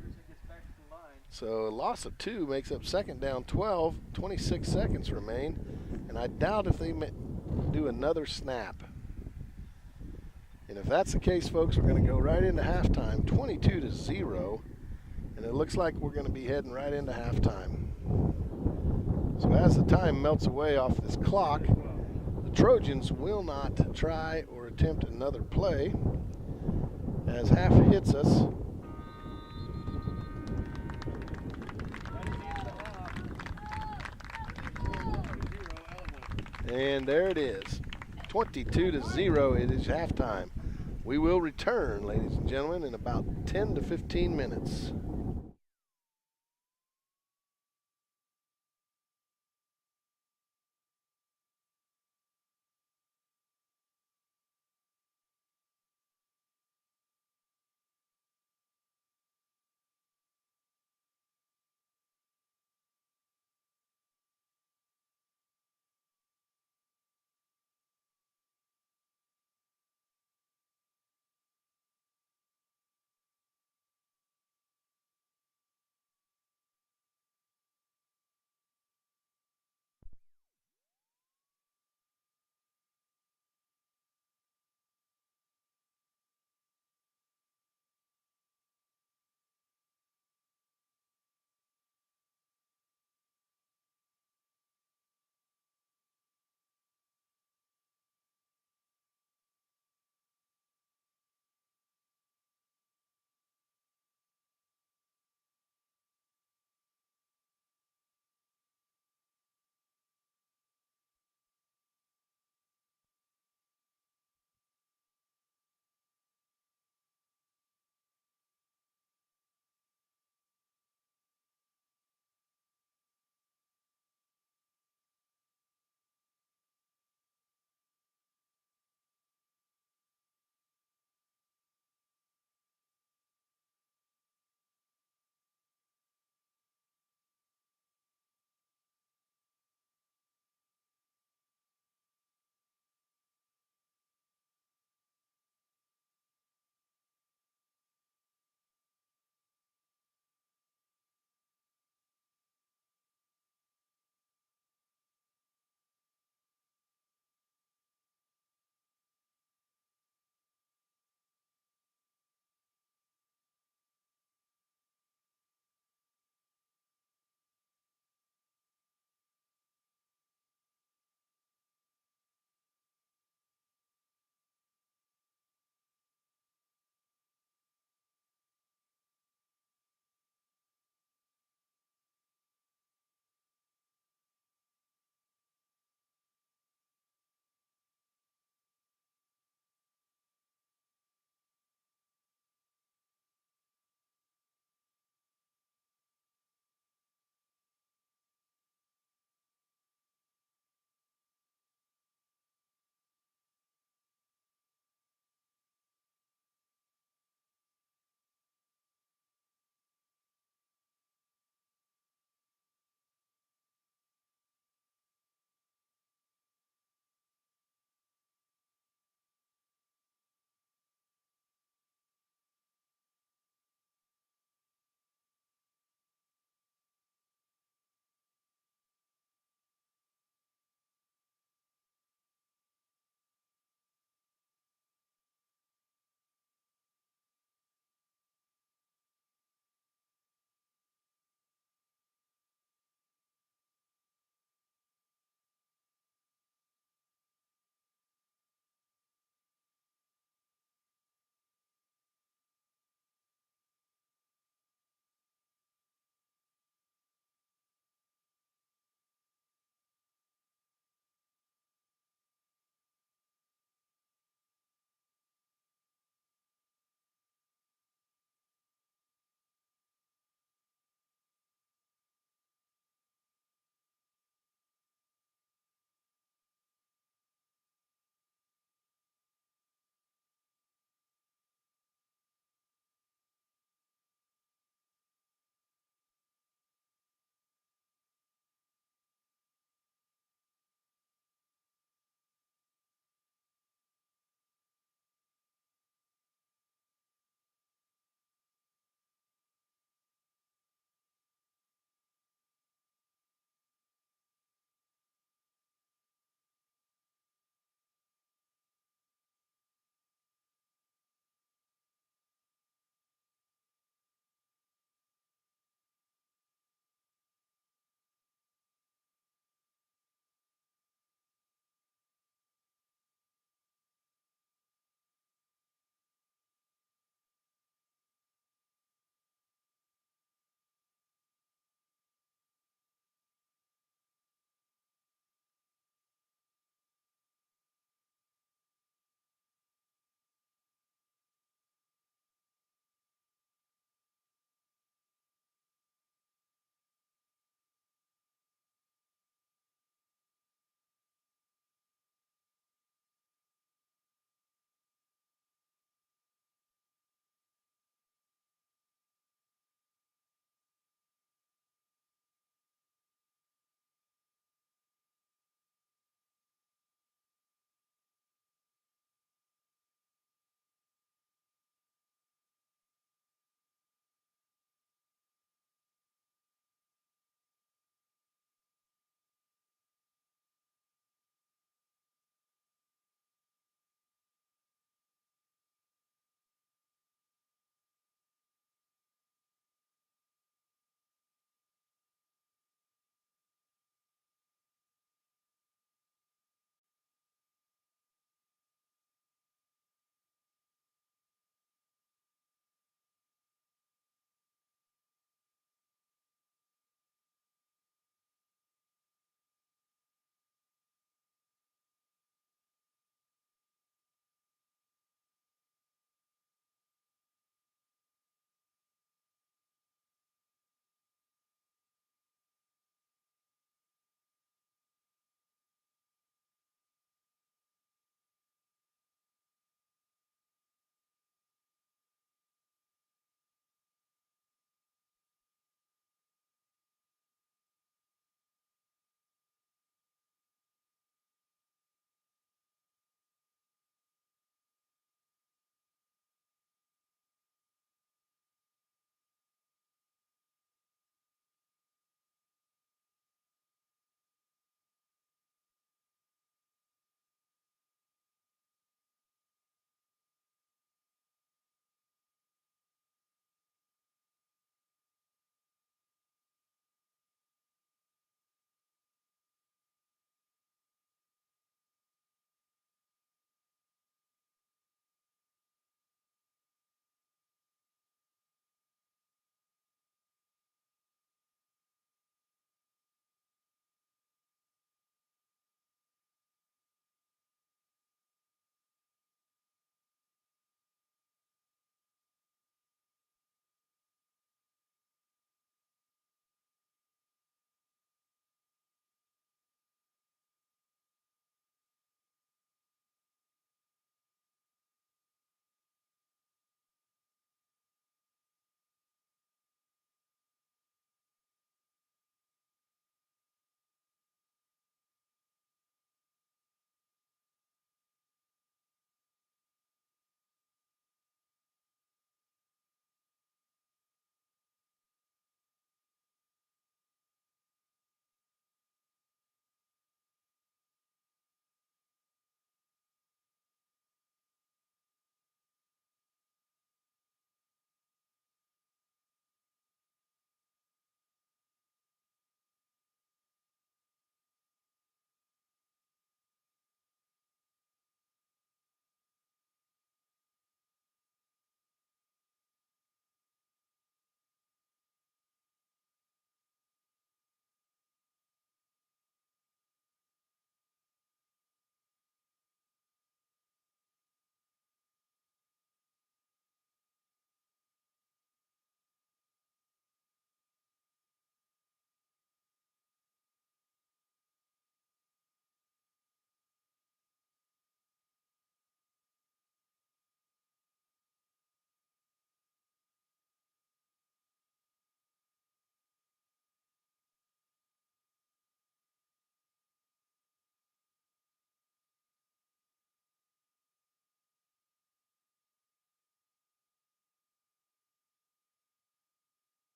So a loss of 2 makes up second down 12, 26 seconds remain, and I doubt if they do another snap. And if that's the case, folks, we're going to go right into halftime, 22-0. And it looks like we're going to be heading right into halftime. So as the time melts away off this clock, the Trojans will not try or attempt another play as half hits us. And there it is, 22-0. It is halftime. We will return, ladies and gentlemen, in about 10 to 15 minutes.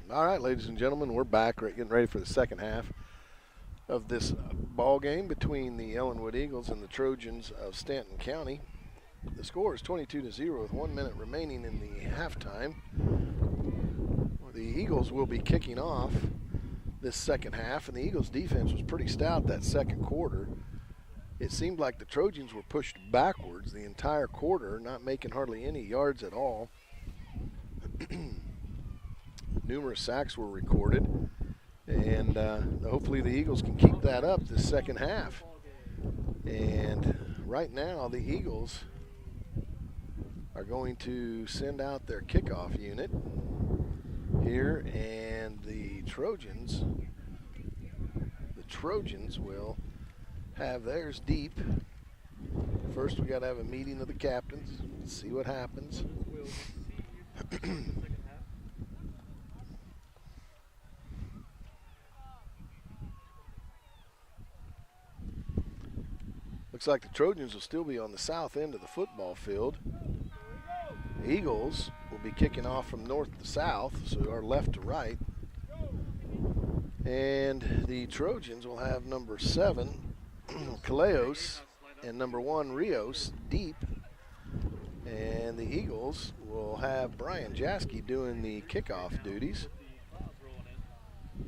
All right, ladies and gentlemen, we're back. We're getting ready for the second half of this ball game between the Ellenwood Eagles and the Trojans of Stanton County. The score is 22-0 with 1 minute remaining in the halftime. The Eagles will be kicking off this second half, and the Eagles' defense was pretty stout that second quarter. It seemed like the Trojans were pushed backwards the entire quarter, not making hardly any yards at all. Numerous sacks were recorded, and hopefully the Eagles can keep that up this second half. And right now the Eagles are going to send out their kickoff unit here, and the Trojans will have theirs deep. First, we got to have a meeting of the captains, see what happens. Looks like the Trojans will still be on the south end of the football field. The Eagles will be kicking off from north to south, so our left to right. And the Trojans will have number 7, Calleos, and number 1, Rios, deep. And the Eagles will have Brian Jaskey doing the kickoff duties.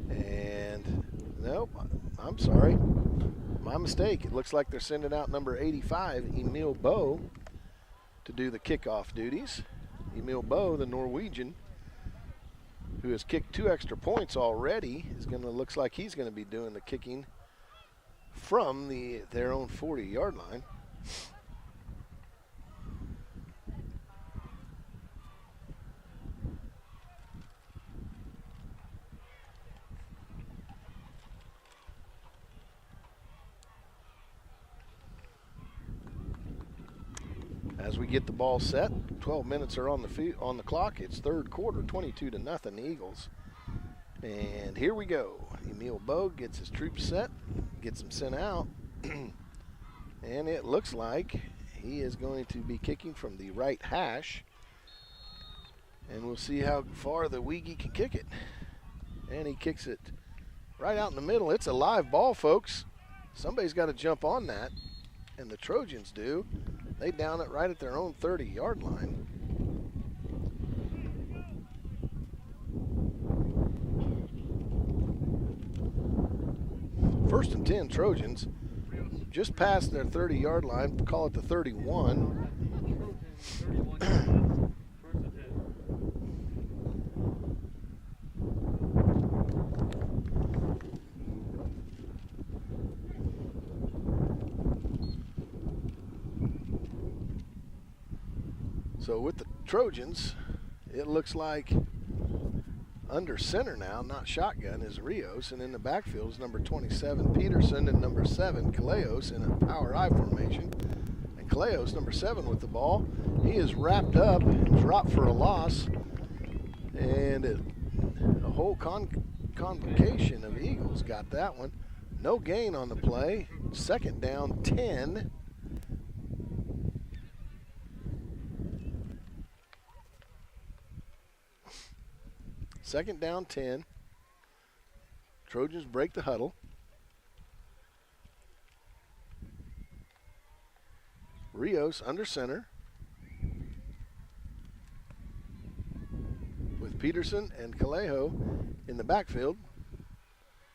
And nope, I'm sorry. My mistake. It looks like they're sending out number 85, Emil Boe, to do the kickoff duties. Emil Boe, the Norwegian, who has kicked 2 extra points already, looks like he's going to be doing the kicking from their own 40-yard line. As we get the ball set, 12 minutes are on the clock. It's third quarter, 22-0 Eagles. And here we go. Emil Boe gets his troops set, gets them sent out, and it looks like he is going to be kicking from the right hash. And we'll see how far the Weegie can kick it. And he kicks it right out in the middle. It's a live ball, folks. Somebody's got to jump on that, and the Trojans do. They down it right at their own 30-yard line. First and 10 Trojans, just past their 30-yard line, call it the 31. So with the Trojans, it looks like under center now, not shotgun, is Rios, and in the backfield is number 27 Peterson and number 7 Calleos in a power I formation. And Calleos, number 7, with the ball. He is wrapped up, dropped for a loss, and a whole convocation of Eagles got that one. No gain on the play. Second down, 10. Second down, 10. Trojans break the huddle. Rios under center with Peterson and Callejo in the backfield.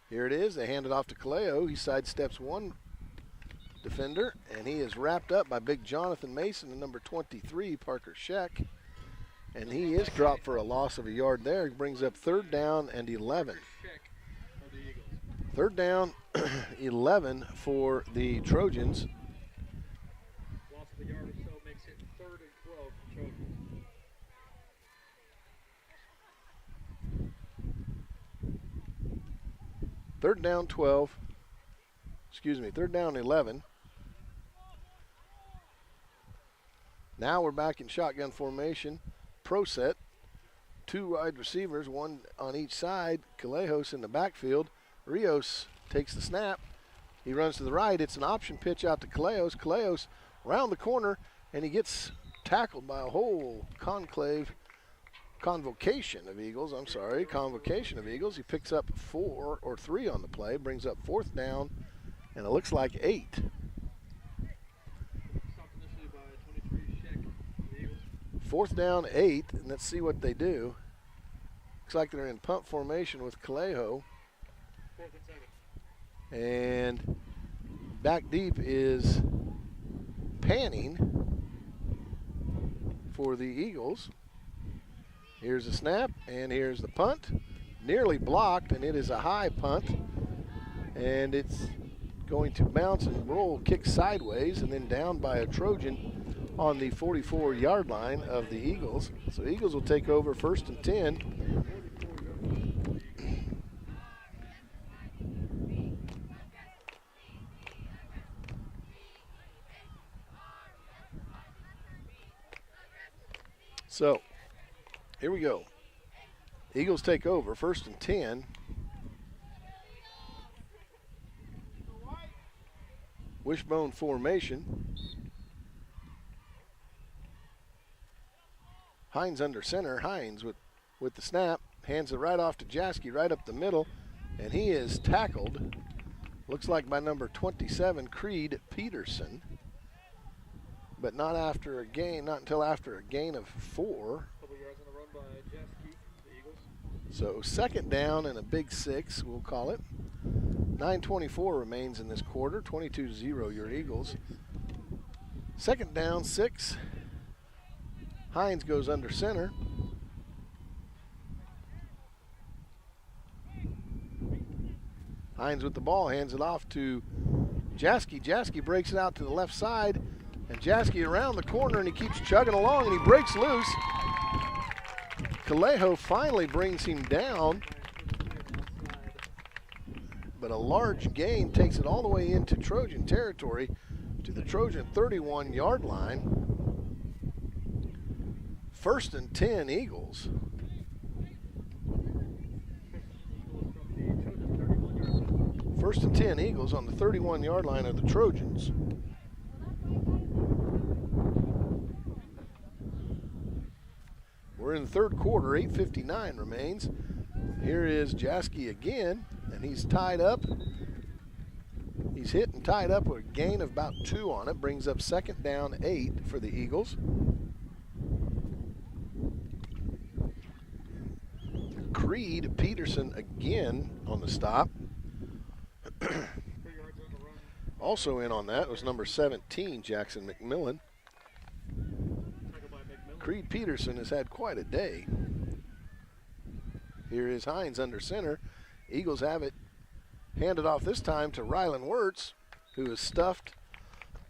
Here it is. They hand it off to Callejo. He sidesteps one defender, and he is wrapped up by big Jonathan Mason and number 23, Parker Scheck. And he is dropped for a loss of a yard there. He brings up third down and 11. Third down, 11 for the Trojans. Loss of a yard or so makes it 3rd and 12 for Trojans. Third down 12. Excuse me, third down 11. Now we're back in shotgun formation. Pro set, 2 wide receivers, 1 on each side. Callejos in the backfield. Rios takes the snap. He runs to the right. It's an option pitch out to Callejos. Callejos round the corner, and he gets tackled by a whole Convocation of Eagles. He picks up 4 or 3 on the play, brings up 4th down, and it looks like 8. Stopped initially by 23 Sheck of the Eagles. 4th down, 8, and let's see what they do. Looks like they're in punt formation with Calejo. 4th and 7. And back deep is Panning for the Eagles. Here's the snap, and here's the punt. Nearly blocked, and it is a high punt. And it's going to bounce and roll, kick sideways, and then down by a Trojan on the 44-yard line of the Eagles. So Eagles will take over 1st and 10. So, here we go. Eagles take over, 1st and 10. Wishbone formation. Hines under center. Hines with the snap. Hands it right off to Jaski, right up the middle. And he is tackled, looks like by number 27, Creed Peterson. But not until after a gain of 4. Couple yards on the run by Jaski, the Eagles. So 2nd down and a big 6, we'll call it. 9:24 remains in this quarter, 22-0 your Eagles. 2nd down, 6. Hines goes under center. Hines with the ball, hands it off to Jaski. Jaski breaks it out to the left side. And Jaski around the corner, and he keeps chugging along, and he breaks loose. Calejo finally brings him down, but a large gain takes it all the way into Trojan territory to the Trojan 31-yard line. 1st and 10 Eagles. First and 10 Eagles on the 31-yard line of the Trojans. We're in the 3rd quarter, 8:59 remains. Here is Jaski again, and he's tied up. He's hit and tied up with a gain of about 2 on it. Brings up 2nd down, 8 for the Eagles. Creed Peterson again on the stop. Also in on that was number 17, Jackson McMillan. Creed Peterson has had quite a day. Here is Hines under center. Eagles have it handed off this time to Rylan Wirtz, who is stuffed,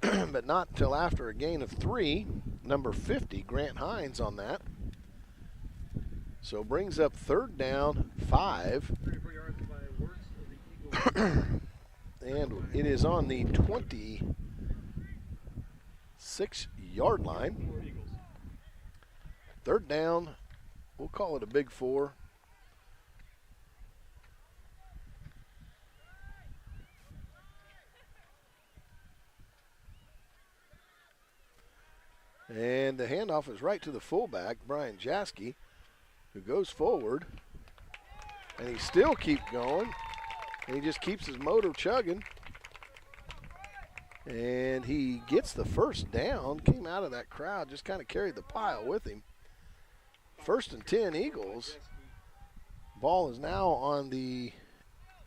but not until after a gain of 3. Number 50, Grant Hines on that. So brings up 3rd down, 5. 34 yards by Wirtz of the Eagles. And it is on the 26-yard line. 3rd down, we'll call it a big 4. And the handoff is right to the fullback, Brian Jaski, who goes forward. And he still keeps going. And he just keeps his motor chugging. And he gets the 1st down, came out of that crowd, just kind of carried the pile with him. 1st and 10 Eagles. Ball is now on the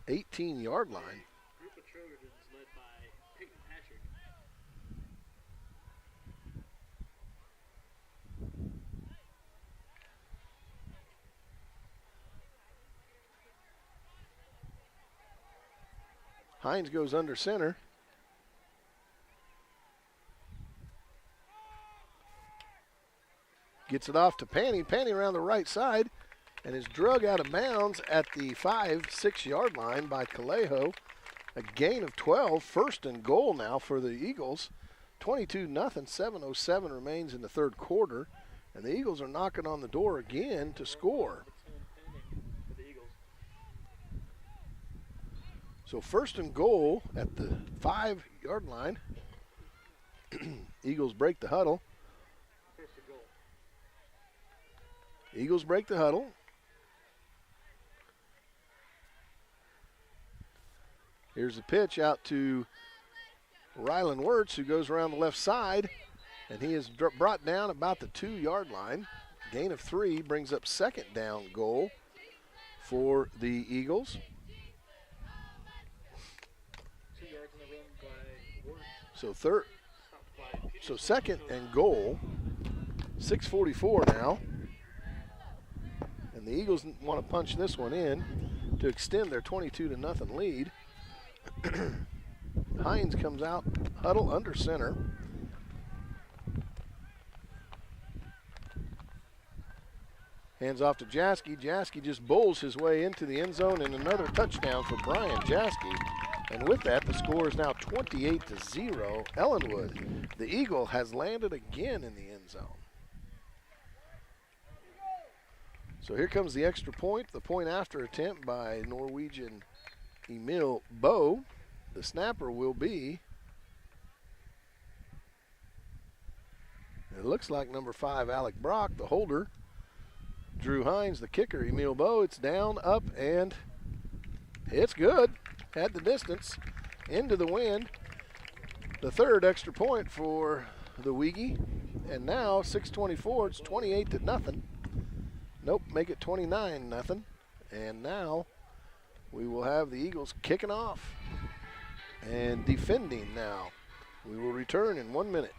18-yard line. Group of Trojans led by Peyton Patrick. Hines goes under center. Gets it off to Panning. Panning around the right side and is drug out of bounds at the 5-6-yard line by Calejo. A gain of 12, 1st and goal now for the Eagles. 22-0, 7:07 remains in the 3rd quarter. And the Eagles are knocking on the door again to score. So 1st and goal at the 5-yard line. Eagles break the huddle. Eagles break the huddle. Here's the pitch out to Rylan Wirtz, who goes around the left side, and he is brought down about the 2-yard line. Gain of 3 brings up second down goal for the Eagles. 2 yards on the run by Ward. So second and goal. 6:44 now. And the Eagles want to punch this one in to extend their 22-0 lead. Hines comes out, huddle under center. Hands off to Jaskey. Jaskey just bowls his way into the end zone, and another touchdown for Brian Jaskey. And with that, the score is now 28-0. Ellenwood, the Eagle, has landed again in the end zone. So here comes the extra point, the point after attempt by Norwegian Emil Boe. The snapper will be, it looks like number 5, Alec Brock. The holder, Drew Hines. The kicker, Emil Boe. It's down, up, and it's good. Had the distance, into the wind. The third extra point for the Weegie. And now, 6:24, it's 28-0. Nope, make it 29-0. And now we will have the Eagles kicking off and defending now. We will return in 1 minute.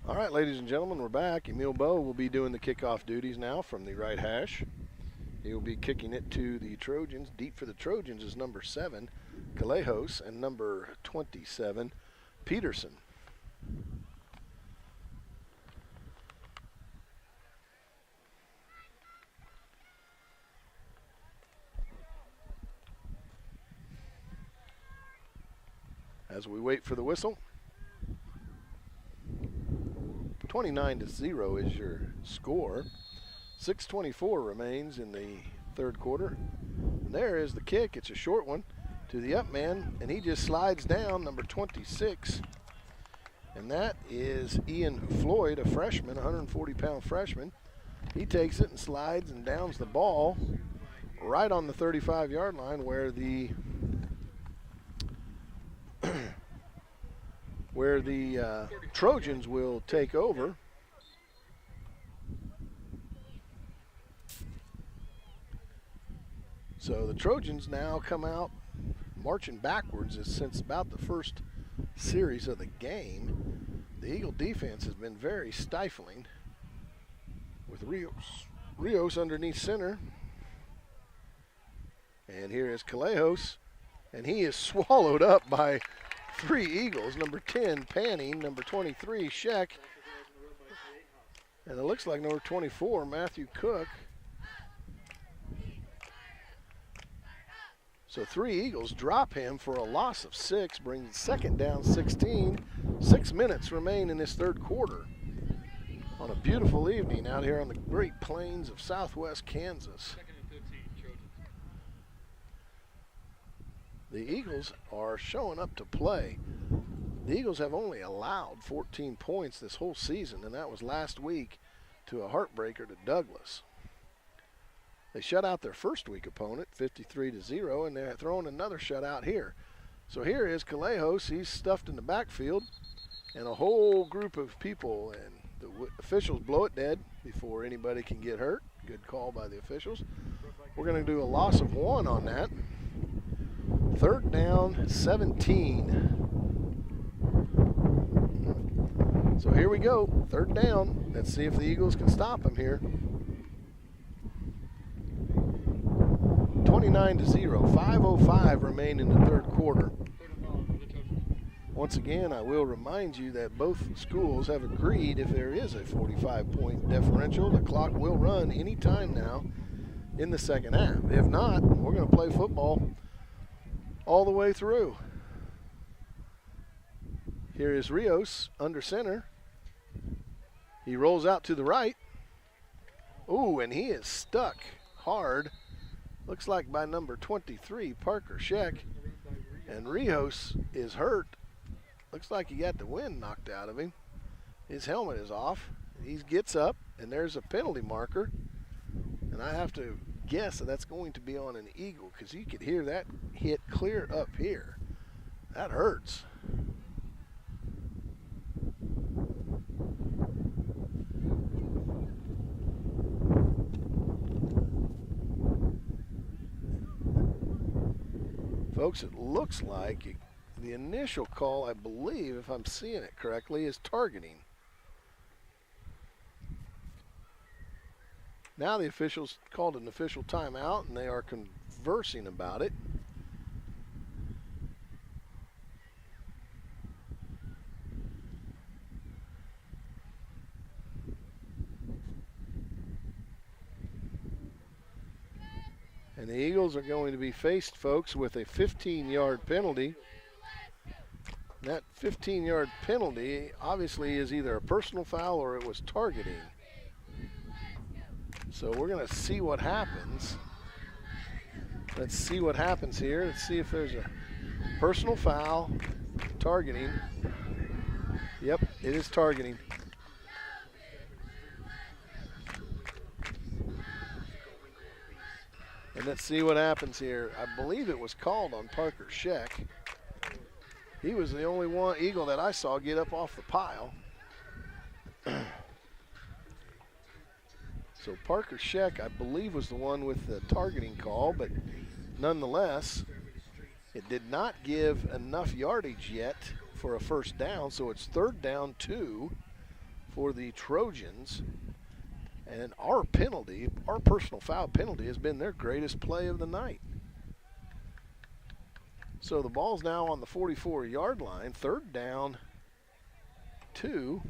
All right, ladies and gentlemen, we're back. Emil Boe will be doing the kickoff duties now from the right hash. He will be kicking it to the Trojans. Deep for the Trojans is number 7, Calejos, and number 27, Peterson. As we wait for the whistle, 29-0 is your score. 6:24 remains in the third quarter. And there is the kick. It's a short one to the up man, and he just slides down, number 26. And that is Ian Floyd, a freshman, 140-pound freshman. He takes it and slides and downs the ball right on the 35-yard line where the Trojans will take over. So the Trojans now come out marching backwards since about the first series of the game. The Eagle defense has been very stifling with Rios underneath center. And here is Calejos, and he is swallowed up by 3 Eagles, number 10, Panning, number 23, Sheck, and it looks like number 24, Matthew Cook. So 3 Eagles drop him for a loss of 6, brings second down 16. 6 minutes remain in this third quarter on a beautiful evening out here on the Great Plains of southwest Kansas. the Eagles are showing up to play. The Eagles have only allowed 14 points this whole season, and that was last week to a heartbreaker to Douglas. They shut out their first week opponent 53-0, and they're throwing another shutout here. So here is Calejos. He's stuffed in the backfield, and a whole group of people, and the officials blow it dead before anybody can get hurt. Good call by the officials. We're going to do a loss of 1 on that. 3rd down, 17. So here we go, 3rd down. Let's see if the Eagles can stop them here. 29-0, 5:05 remain in the 3rd quarter. Once again, I will remind you that both schools have agreed if there is a 45-point differential, the clock will run any time now in the 2nd half. If not, we're going to play football all the way through. Here is Rios under center. He rolls out to the right. Ooh, and he is stuck hard. Looks like by number 23, Parker Scheck. And Rios is hurt. Looks like he got the wind knocked out of him. His helmet is off. He gets up, and there's a penalty marker. And I have to guess that that's going to be on an Eagle because you could hear that hit clear up here. That hurts. Folks, it looks like the initial call, I believe, if I'm seeing it correctly, is targeting. Now the officials called an official timeout, and they are conversing about it. And the Eagles are going to be faced, folks, with a 15-yard penalty. That 15-yard penalty obviously is either a personal foul or it was targeting. So we're going to see what happens. Let's see what happens here. Let's see if there's a personal foul, targeting. Yep, it is targeting. And let's see what happens here. I believe it was called on Parker Scheck. He was the only one Eagle that I saw get up off the pile. So Parker Scheck, I believe, was the one with the targeting call, but nonetheless, it did not give enough yardage yet for a 1st down, so it's 3rd down 2 for the Trojans. And our penalty, our personal foul penalty, has been their greatest play of the night. So the ball's now on the 44-yard line, 3rd down 2.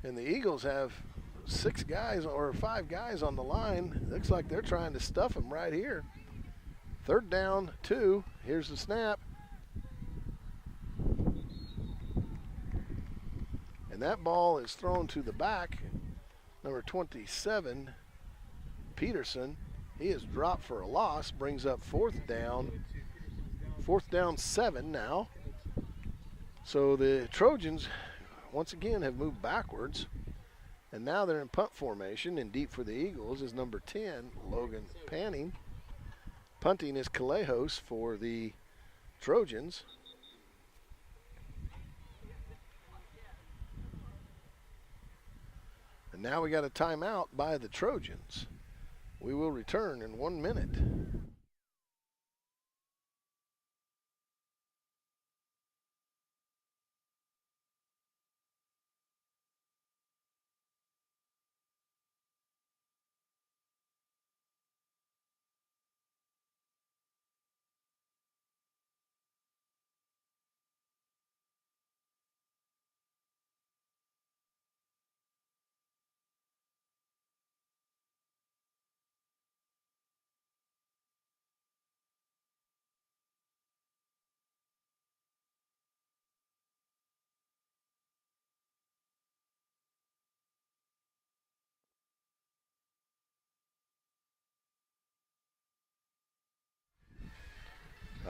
And the Eagles have 6 guys or 5 guys on the line. Looks like they're trying to stuff them right here. 3rd down 2. Here's the snap. And that ball is thrown to the back. Number 27, Peterson. He is dropped for a loss. Brings up 4th down. 4th down 7 now. So the Trojans, once again, have moved backwards. And now they're in punt formation, and deep for the Eagles is number 10, Logan Panning. Punting is Calejos for the Trojans. And now we got a timeout by the Trojans. We will return in 1 minute.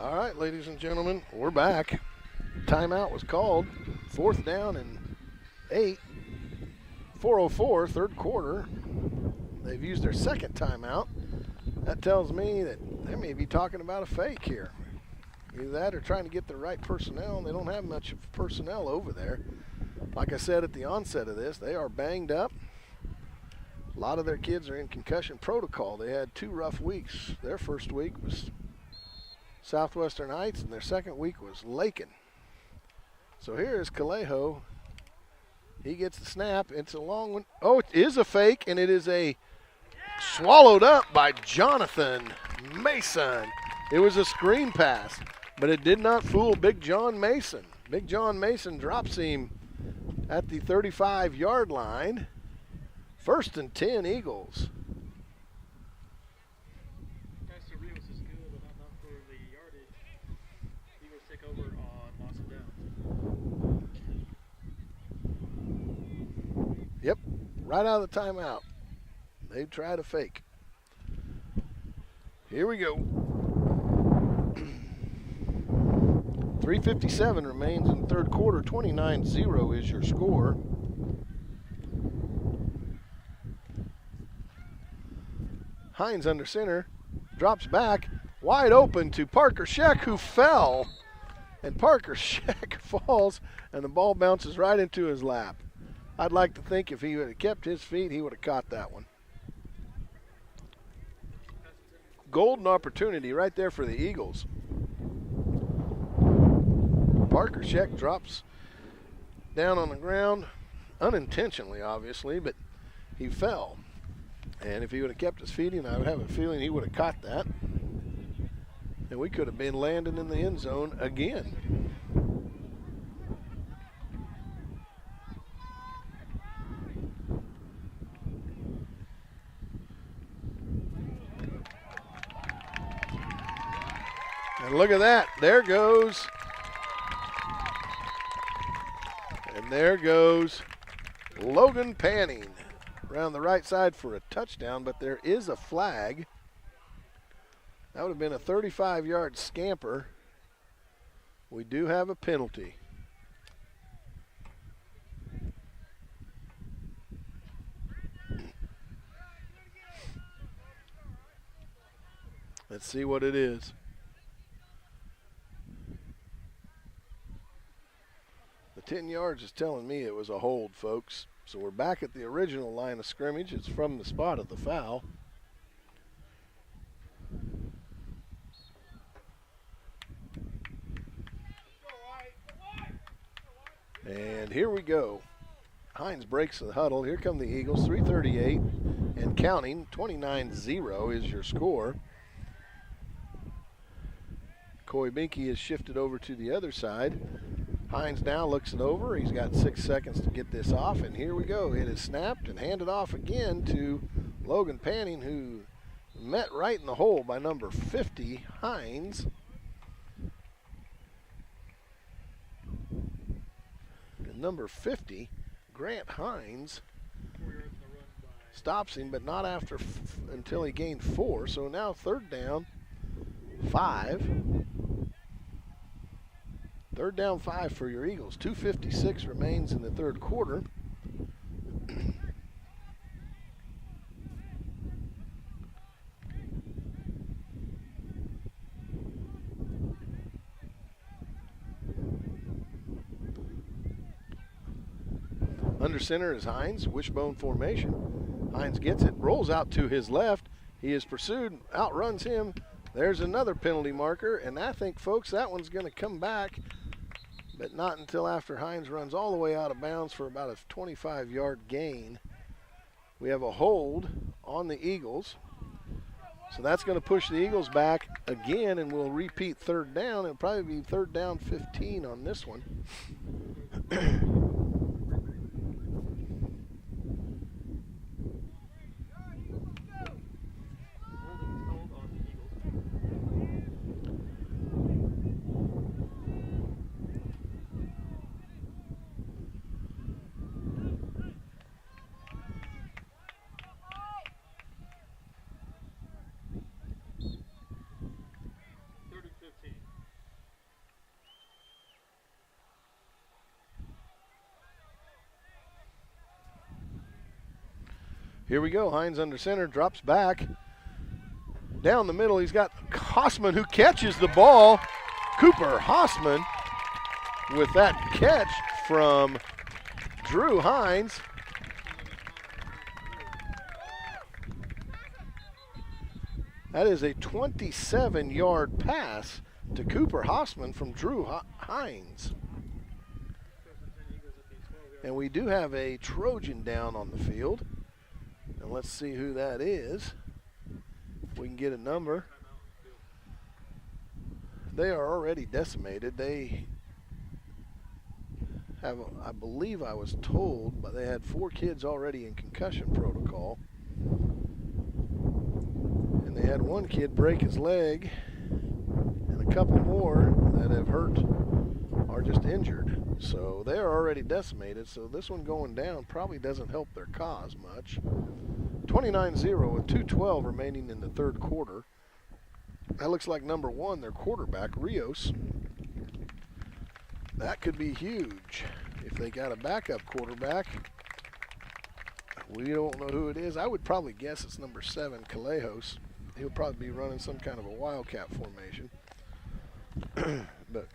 All right, ladies and gentlemen, we're back. Timeout was called. 4th down and 8. 4:04, third quarter. They've used their second timeout. That tells me that they may be talking about a fake here. Either that or trying to get the right personnel. They don't have much personnel over there. Like I said at the onset of this, they are banged up. A lot of their kids are in concussion protocol. They had 2 rough weeks. Their first week was Southwestern Heights, and their second week was Lakin. So here is Calejo. He gets the snap. It's a long one. Oh, it is a fake, and it is a swallowed up by Jonathan Mason. It was a screen pass, but it did not fool Big John Mason. Big John Mason drops him at the 35-yard line. 1st and 10, Eagles. Pastor Rios is good, but not enough for the yardage. Eagles take over on loss of downs. Yep, right out of the timeout. They tried a fake. Here we go. 3:57 remains in the third quarter. 29-0 is your score. Hines under center, drops back, wide open to Parker Scheck, who fell. And Parker Scheck falls, and the ball bounces right into his lap. I'd like to think if he would have kept his feet, he would have caught that one. Golden opportunity right there for the Eagles. Parker Scheck drops down on the ground, unintentionally obviously, but he fell. And if he would have kept his feet in, I would have a feeling he would have caught that. And we could have been landing in the end zone again. And look at that. There goes. And there goes Logan Panning around the right side for a touchdown, but there is a flag. That would have been a 35-yard scamper. We do have a penalty. Let's see what it is. The 10 yards is telling me it was a hold, folks. So we're back at the original line of scrimmage. It's from the spot of the foul. And here we go. Hines breaks the huddle. Here come the Eagles. 3:38 and counting. 29-0 is your score. Coy Binky is shifted over to the other side. Hines now looks it over. He's got 6 seconds to get this off, and here we go. It is snapped and handed off again to Logan Panning, who met right in the hole by number 50, Hines. And number 50, Grant Hines, stops him, but not after until he gained 4. So now 3rd down, 5. 3rd down, 5 for your Eagles. 2:56 remains in the third quarter. Under center is Hines, wishbone formation. Hines gets it, rolls out to his left. He is pursued, outruns him. There's another penalty marker, and I think, folks, that one's going to come back, but not until after Hines runs all the way out of bounds for about a 25-yard gain. We have a hold on the Eagles. So that's going to push the Eagles back again, and we'll repeat 3rd down. It'll probably be 3rd down 15 on this one. Here we go. Hines under center, drops back. Down the middle, he's got Hausman who catches the ball. Cooper Hausman with that catch from Drew Hines. That is a 27-yard pass to Cooper Hausman from Drew Hines. And we do have a Trojan down on the field. And let's see who that is. If we can get a number. They are already decimated. They have, I believe I was told, but they had 4 kids already in concussion protocol. And they had 1 kid break his leg, and a couple more that have hurt are just injured. So they are already decimated, so this one going down probably doesn't help their cause much. 29-0 with 2:12 remaining in the third quarter. That looks like number 1, their quarterback, Rios. That could be huge if they got a backup quarterback. We don't know who it is. I would probably guess it's number 7, Calejos. He'll probably be running some kind of a wildcat formation. But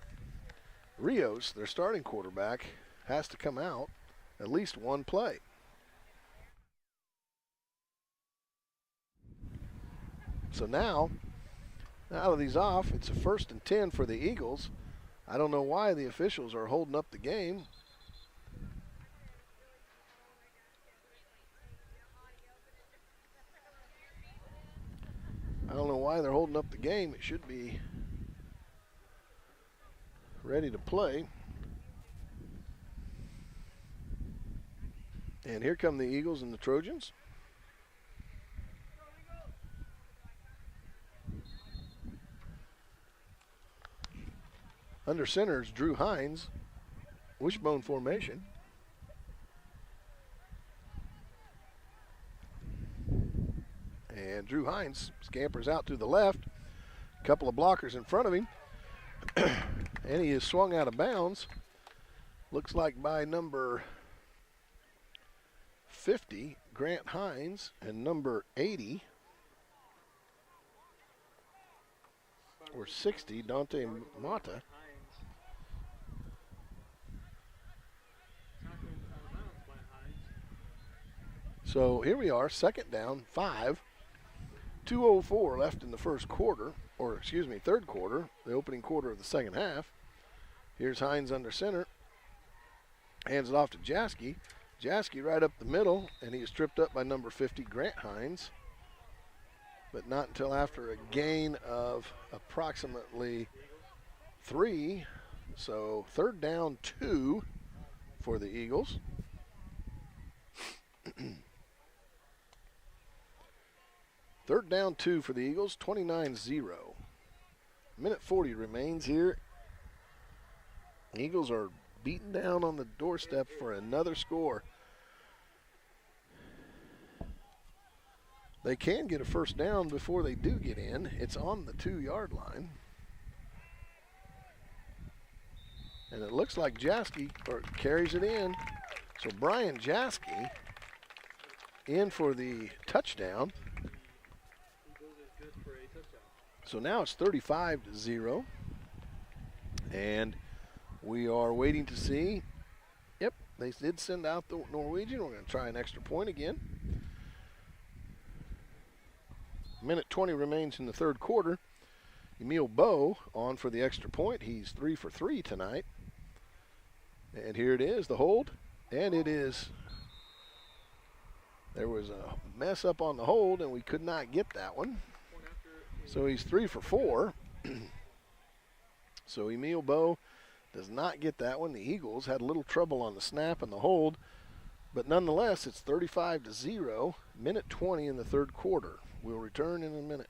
Rios, their starting quarterback, has to come out at least one play. So now out of these off, it's a 1st and 10 for the Eagles. I don't know why the officials are holding up the game. I don't know why they're holding up the game. It should be ready to play. And here come the Eagles and the Trojans. Under center is Drew Hines, wishbone formation. And Drew Hines scampers out to the left. A couple of blockers in front of him. And he is swung out of bounds. Looks like by number 50, Grant Hines, and number 80, or 60, Dante Mata. So here we are, second down, 5. 2:04 left in the first quarter, or excuse me, third quarter, the opening quarter of the second half. Here's Hines under center. Hands it off to Jaski. Jaski right up the middle, and he is tripped up by number 50, Grant Hines. But not until after a gain of approximately 3. So third down, 2 for the Eagles. Third down, 2 for the Eagles, 29-0. Minute 40 remains here. Eagles are beaten down on the doorstep for another score. They can get a first down before they do get in. It's on the 2-yard line. And it looks like Jaski carries it in. So Brian Jaski in for the touchdown. So now it's 35-0. And we are waiting to see. Yep, they did send out the Norwegian. We're going to try an extra point again. Minute 20 remains in the third quarter. Emil Bowe on for the extra point. He's 3 for 3 tonight. And here it is, the hold. And it is. There was a mess up on the hold, and we could not get that one. So he's 3 for 4. So Emil Bowe does not get that one. The Eagles had a little trouble on the snap and the hold, but nonetheless, it's 35-0. Minute 20 in the third quarter. We'll return in a minute.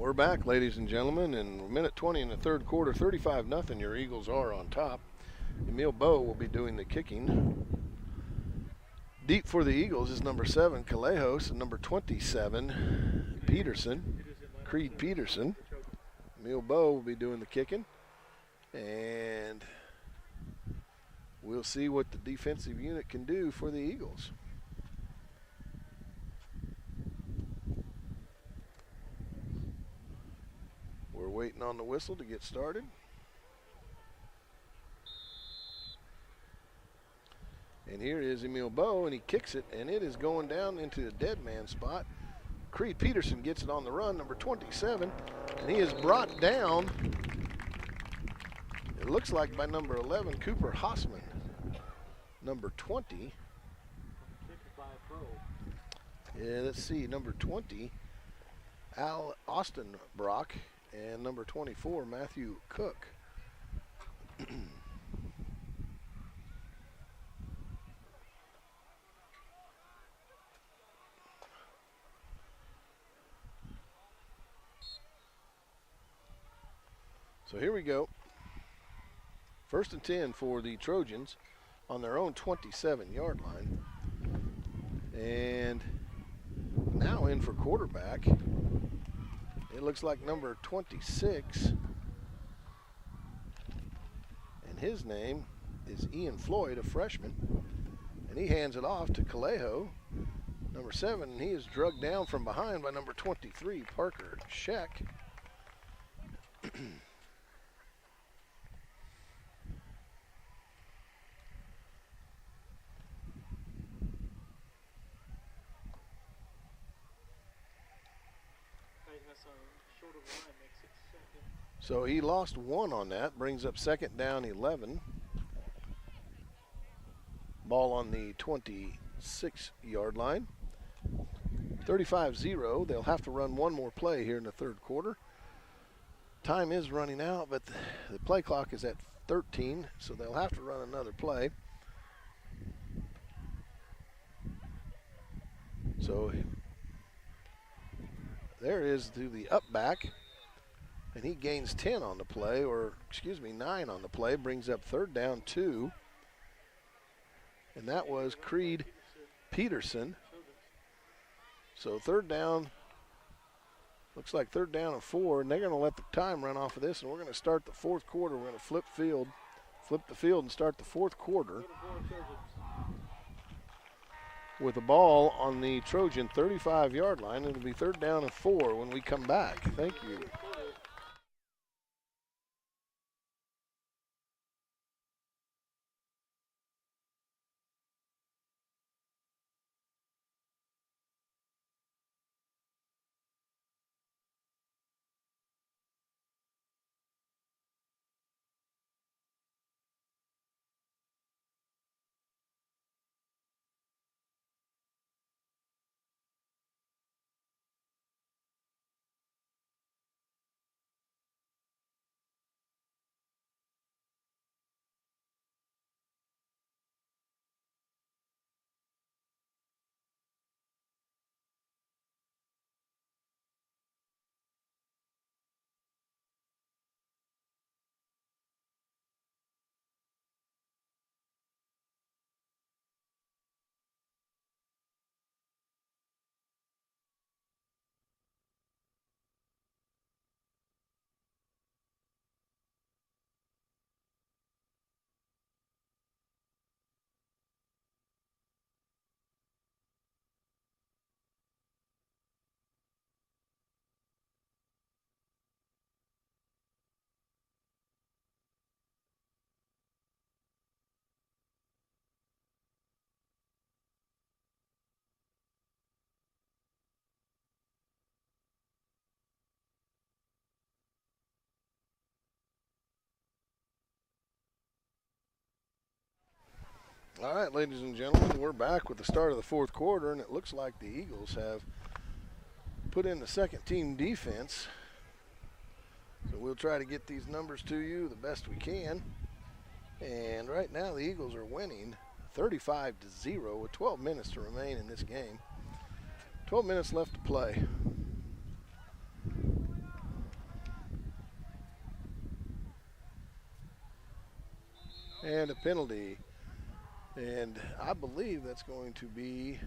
We're back, ladies and gentlemen, and minute 20 in the third quarter, 35-0. Your Eagles are on top. Emil Bowe will be doing the kicking. Deep for the Eagles is number 7, Calejos, and number 27, Peterson, Creed Peterson. Emil Bowe will be doing the kicking. And we'll see what the defensive unit can do for the Eagles. We're waiting on the whistle to get started. And here is Emil Bowe, and he kicks it, and it is going down into the dead man spot. Creed Peterson gets it on the run, number 27, and he is brought down, it looks like by number 11, Cooper Hossman. Number 20. Yeah, let's see, number 20, Al Austin Brock, and number 24, Matthew Cook. So here we go. 1st and 10 for the Trojans on their own 27-yard line. And now in for quarterback. It looks like number 26. And his name is Ian Floyd, a freshman. And he hands it off to Calejo, number 7. And he is drugged down from behind by number 23, Parker Scheck. So he lost 1 on that, brings up 2nd down 11. Ball on the 26-yard line. 35-0. They'll have to run one more play here in the third quarter. Time is running out, but the play clock is at 13, so they'll have to run another play. So there is to the up back. And he gains 10 on the play, or excuse me, 9 on the play, brings up 3rd down 2. And that was Creed Peterson. So 3rd down, looks like 3rd down and 4, and they're going to let the time run off of this, and we're going to start the fourth quarter. We're going to flip the field and start the fourth quarter with the ball on the Trojan 35-yard line. It'll be 3rd down and 4 when we come back. Thank you. All right, ladies and gentlemen, we're back with the start of the fourth quarter, and it looks like the Eagles have put in the second team defense. So we'll try to get these numbers to you the best we can. And right now the Eagles are winning 35-0 with 12 minutes to remain in this game. 12 minutes left to play. And a penalty. And I believe that's going to be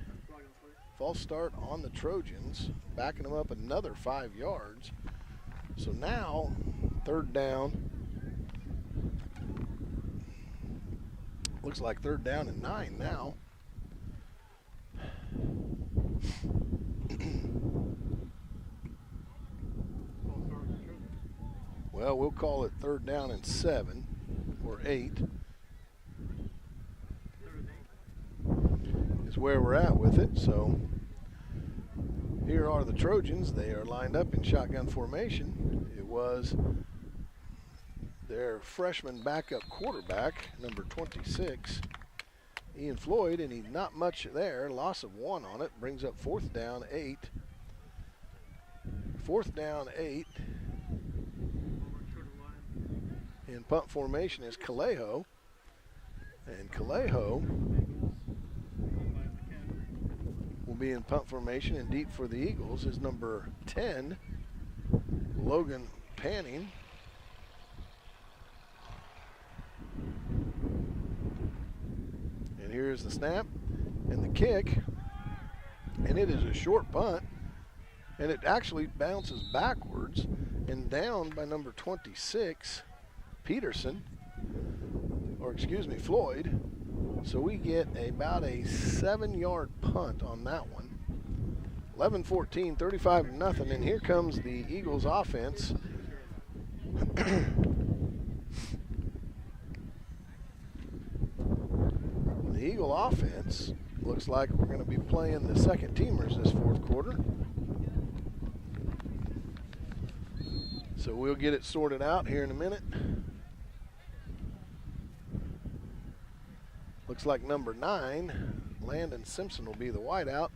false start on the Trojans, backing them up another 5 yards. So now, third down. Looks like third down and 9 now. Well, we'll call it third down and 7 or 8. Is where we're at with it. So here are the Trojans. They are lined up in shotgun formation. It was their freshman backup quarterback, number 26, Ian Floyd, and he's not much there. Loss of 1 on it. Brings up fourth down, 8. Fourth down, 8. In punt formation is Calejo. And Calejo will be in punt formation, and deep for the Eagles is number 10, Logan Panning. And here's the snap and the kick, and it is a short punt, and it actually bounces backwards and down by number 26, Peterson, or excuse me, Floyd. So we get about a 7-yard punt on that one. 11-14, 35-0, and here comes the Eagles offense. The Eagle offense looks like we're going to be playing the second teamers this fourth quarter. So we'll get it sorted out here in a minute. Looks like number 9, Landon Simpson, will be the wideout.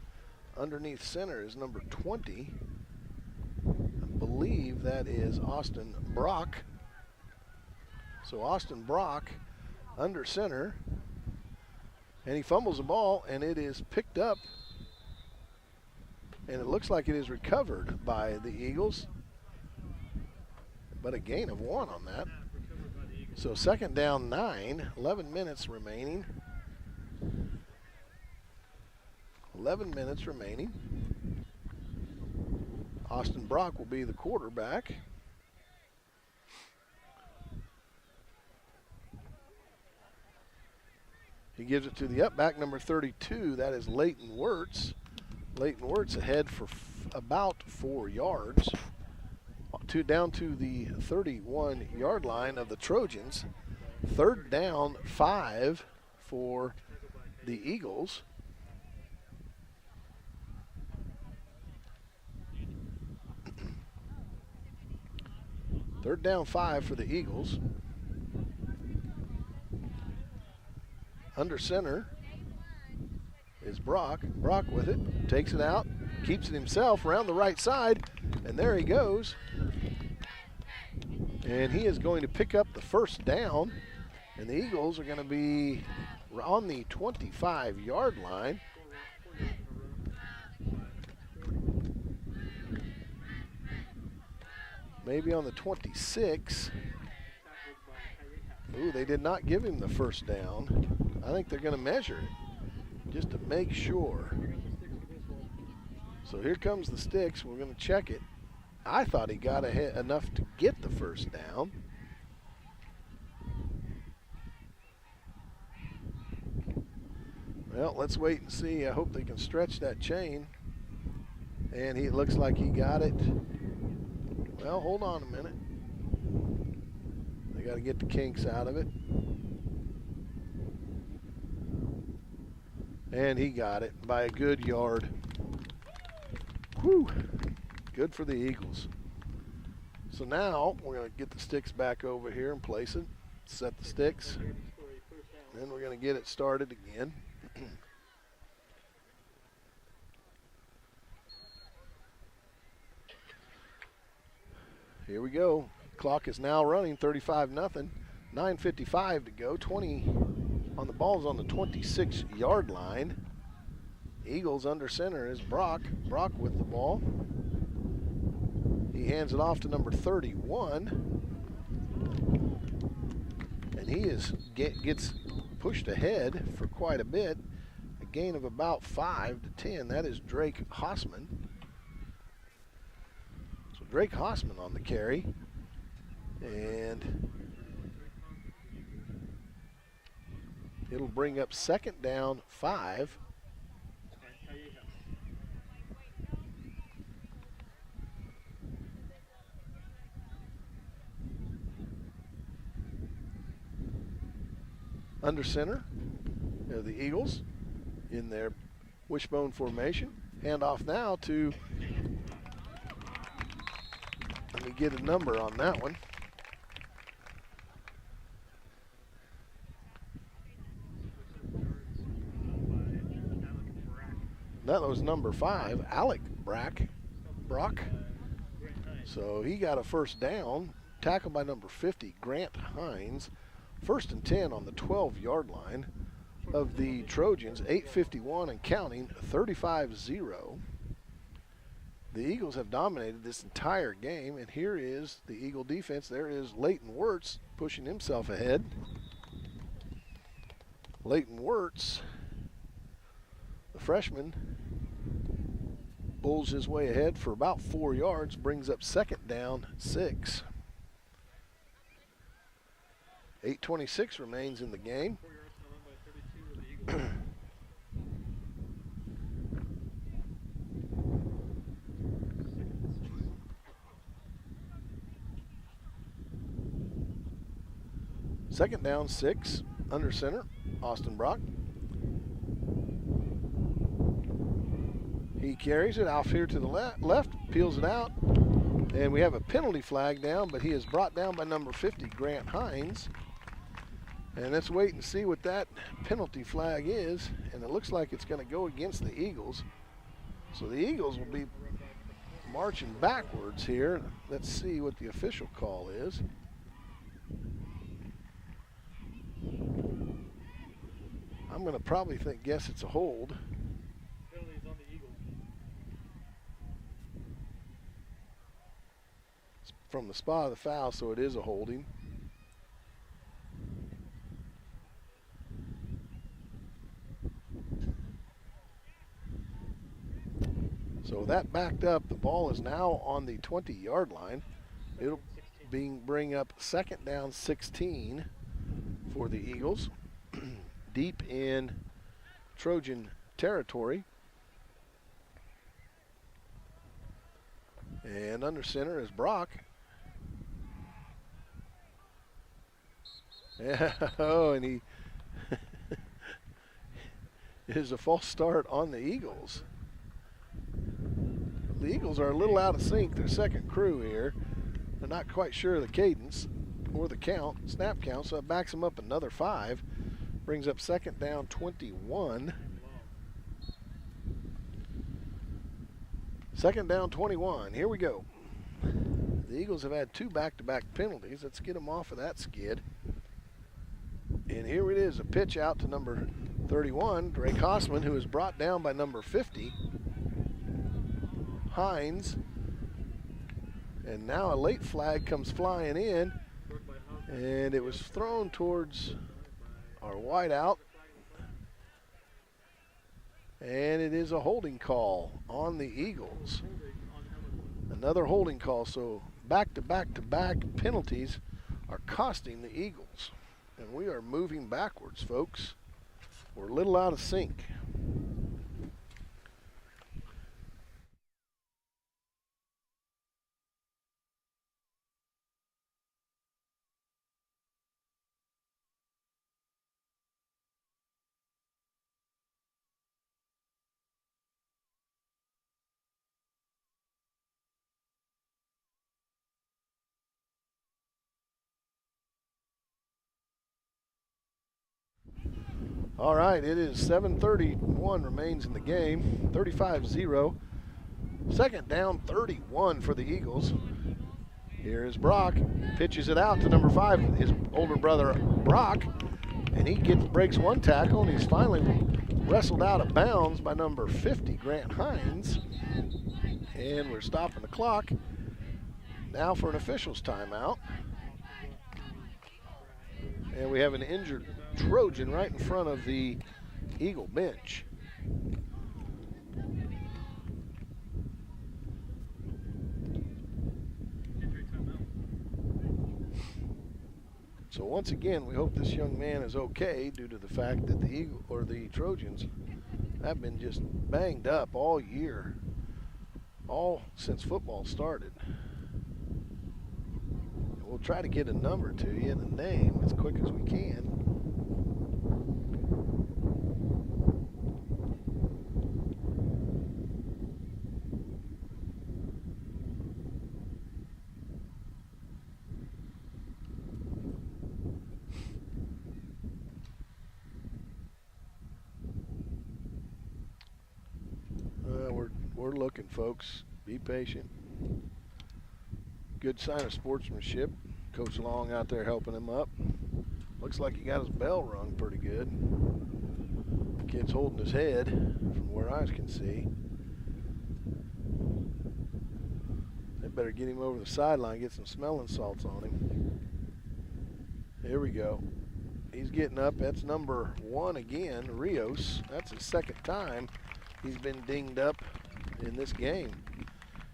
Underneath center is number 20. I believe that is Austin Brock. So Austin Brock under center. And he fumbles the ball, and it is picked up. And it looks like it is recovered by the Eagles. But a gain of 1 on that. So second down, 9, 11 minutes remaining. 11 minutes remaining. Austin Brock will be the quarterback. He gives it to the up back, number 32. That is Leighton Wirtz. Leighton Wirtz ahead for about 4 yards. Down to the 31-yard line of the Trojans. Third down, 5 for the Eagles. Third down, 5 for the Eagles. Under center is Brock. Brock with it, takes it out, keeps it himself around the right side, and there he goes. And he is going to pick up the first down, and the Eagles are going to be on the 25-yard line. Maybe on the 26. Ooh, they did not give him the first down. I think they're going to measure it just to make sure. So here comes the sticks. We're going to check it. I thought he got ahead enough to get the first down. Well, let's wait and see. I hope they can stretch that chain. And it looks like he got it. Well, hold on a minute. They got to get the kinks out of it. And he got it by a good yard. Whew. Good for the Eagles. So now we're going to get the sticks back over here and place it. Set the sticks. Then we're going to get it started again. Here we go. Clock is now running, 35-0. 9:55 to go. 20 on the ball's on the 26-yard line. Eagles under center is Brock. Brock with the ball. He hands it off to number 31. And he is gets pushed ahead for quite a bit. A gain of about 5 to 10. That is Drake Hossman. So Drake Hossman on the carry. And it'll bring up second down 5. Under center, the Eagles in their wishbone formation. Handoff now to, let me get a number on that one. That was number 5, Alec Brock. So he got a first down, tackled by number 50, Grant Hines. First and 10 on the 12-yard line of the Trojans, 8:51 and counting, 35-0. The Eagles have dominated this entire game, and here is the Eagle defense. There is Leighton Wirtz pushing himself ahead. Leighton Wirtz, the freshman, bulls his way ahead for about 4 yards, brings up second down 6. 8:26 remains in the game. Second down 6, under center, Austin Brock. He carries it off here to the left, peels it out, and we have a penalty flag down, but he is brought down by number 50, Grant Hines. And let's wait and see what that penalty flag is, and it looks like it's going to go against the Eagles. So the Eagles will be marching backwards here. Let's see what the official call is. I'm going to probably guess it's a hold. Penalties on the Eagles. It's from the spot of the foul, so it is a holding. So that backed up. The ball is now on the 20-yard line. It'll bring up second down 16 for the Eagles. Deep in Trojan territory. And under center is Brock. Yeah, oh, and he it is a false start on the Eagles. The Eagles are a little out of sync, their second crew here. They're not quite sure of the cadence or the count, snap count, so it backs them up another 5. Brings up second down 21. Second down 21, here we go. The Eagles have had 2 back-to-back penalties. Let's get them off of that skid. And here it is, a pitch out to number 31, Drake Hossman, who is brought down by number 50, Hines. And now a late flag comes flying in, and it was thrown towards our wideout. And it is a holding call on the Eagles. Another holding call, so back-to-back-to-back penalties are costing the Eagles. And we are moving backwards, folks. We're a little out of sync. All right, it is 7:31 remains in the game, 35-0. Second down 31 for the Eagles. Here is Brock, pitches it out to number 5, his older brother Brock, and he breaks one tackle, and he's finally wrestled out of bounds by number 50, Grant Hines. And we're stopping the clock now for an official's timeout. And we have an injured Trojan right in front of the Eagle bench. So once again, we hope this young man is okay due to the fact that the Trojans have been just banged up all year, all since football started. And we'll try to get a number to you and a name as quick as we can. We're looking, folks. Be patient. Good sign of sportsmanship. Coach Long out there helping him up. Looks like he got his bell rung pretty good. Kid's holding his head from where I can see. They better get him over the sideline, get some smelling salts on him. Here we go. He's getting up. That's number 1 again, Rios. That's his second time he's been dinged up in this game.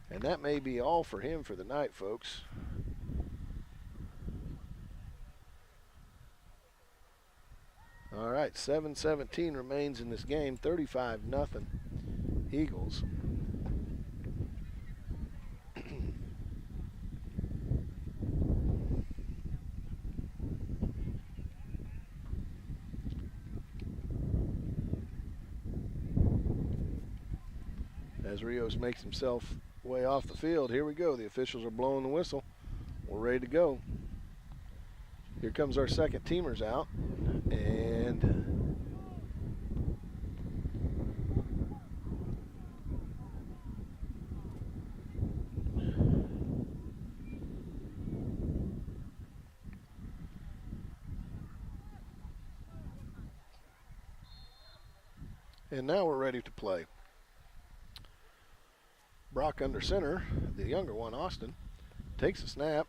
And that may be all for him for the night, folks. All right, 7:17 remains in this game, 35-0 Eagles. As Rios makes himself way off the field, here we go. The officials are blowing the whistle. We're ready to go. Here comes our second teamers out. And now we're ready to play. Brock under center, the younger one, Austin, takes a snap,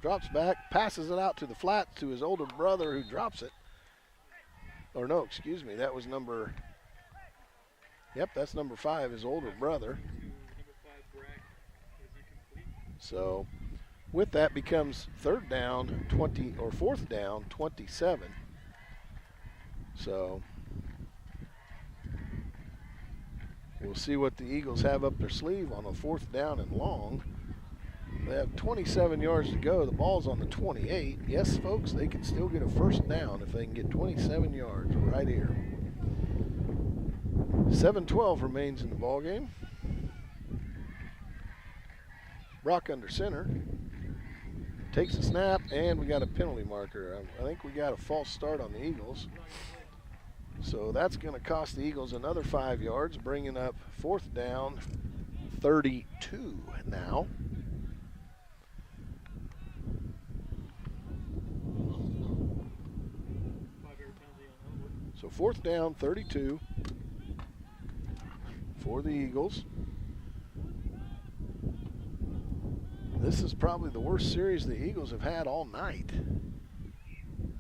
drops back, passes it out to the flat to his older brother who drops it. Or no, excuse me, that was number, yep, that's number 5, his older brother. So with that becomes fourth down 27. So we'll see what the Eagles have up their sleeve on a 4th down and long. They have 27 yards to go. The ball's on the 28. Yes, folks, they can still get a first down if they can get 27 yards right here. 7:12 remains in the ball game. Brock under center. Takes a snap, and we got a penalty marker. I think we got a false start on the Eagles. So that's going to cost the Eagles another 5 yards, bringing up 4th down, 32 now. So 4th down, 32 for the Eagles. This is probably the worst series the Eagles have had all night.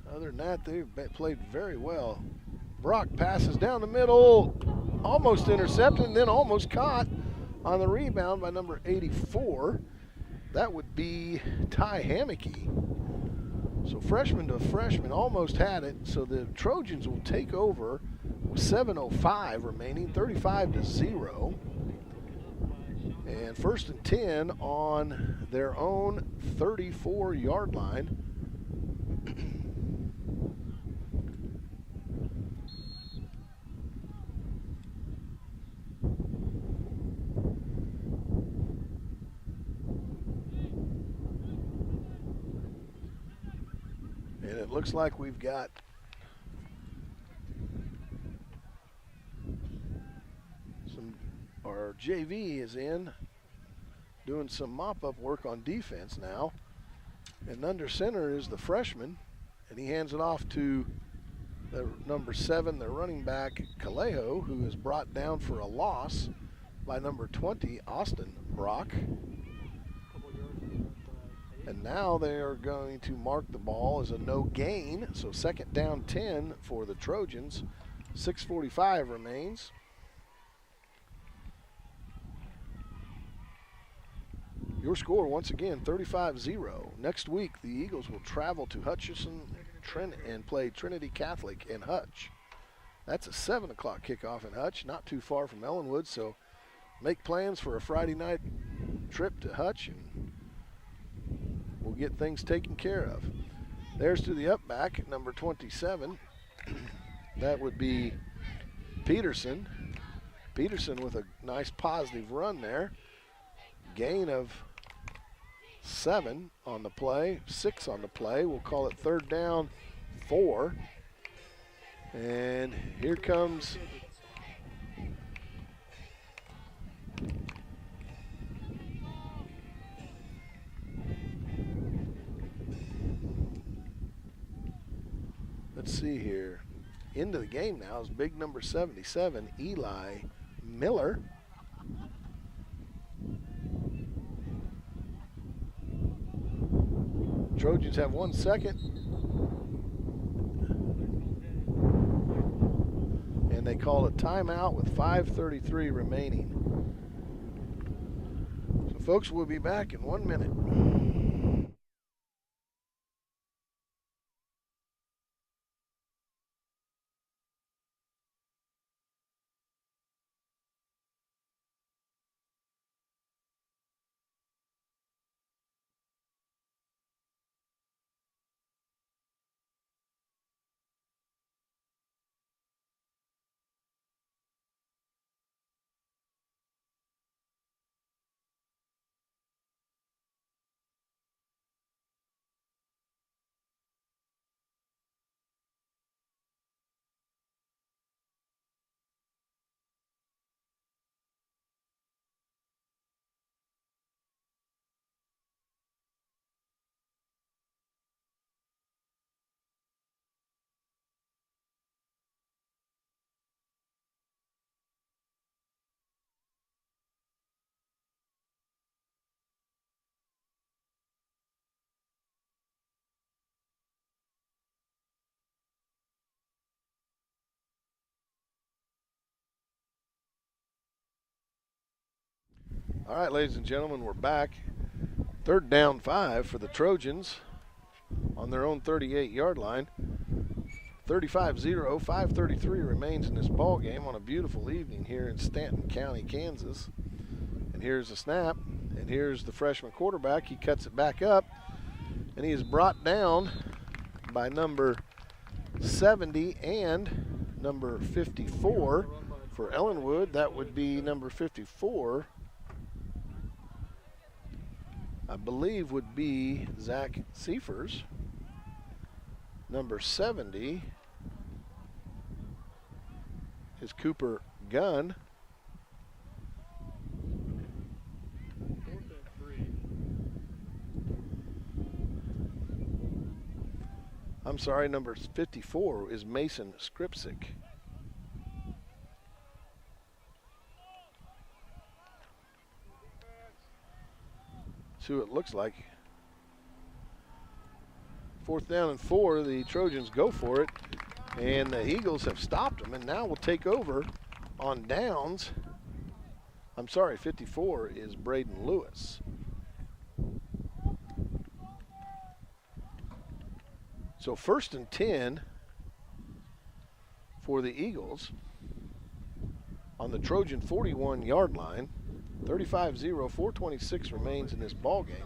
Other than that, they've played very well. Brock passes down the middle, almost intercepted, and then almost caught on the rebound by number 84. That would be Ty Hammocky. So freshman to freshman, almost had it. So the Trojans will take over with 7:05 remaining, 35-0. And 1st and 10 on their own 34-yard line. And it looks like we've got our JV is in doing some mop-up work on defense now. And under center is the freshman, and he hands it off to the number 7, the running back, Calejo, who is brought down for a loss by number 20, Austin Brock. And now they are going to mark the ball as a no gain. So second down 10 for the Trojans. 6:45 remains. Your score, once again, 35-0. Next week, the Eagles will travel to Hutchinson and play Trinity Catholic in Hutch. That's a 7 o'clock kickoff in Hutch, not too far from Ellenwood, so make plans for a Friday night trip to Hutch, and we'll get things taken care of. There's to the up back, number 27. That would be Peterson. Peterson with a nice positive run there. Gain of 7 on the play, 6 on the play. We'll call it third down 4. And here comes let's see here. Into the game now is big number 77, Eli Miller. Trojans have 1 second. And they call a timeout with 5:33 remaining. So folks, we'll be back in 1 minute. All right, ladies and gentlemen, we're back. Third down 5 for the Trojans on their own 38-yard line. 35-0, 5:33 remains in this ball game on a beautiful evening here in Stanton County, Kansas. And here's the snap, and here's the freshman quarterback. He cuts it back up, and he is brought down by number 70 and number 54 for Ellenwood. That would be number 54. I believe would be Zach Seifers. Number 70 is Cooper Gunn. I'm sorry, number 54 is Mason Skripsik. See what it looks like. Fourth down and 4, the Trojans go for it, and the Eagles have stopped them, and now will take over on downs. I'm sorry, 54 is Braden Lewis. So first and 10 for the Eagles on the Trojan 41-yard line. 35-0, 4:26 remains in this ball game.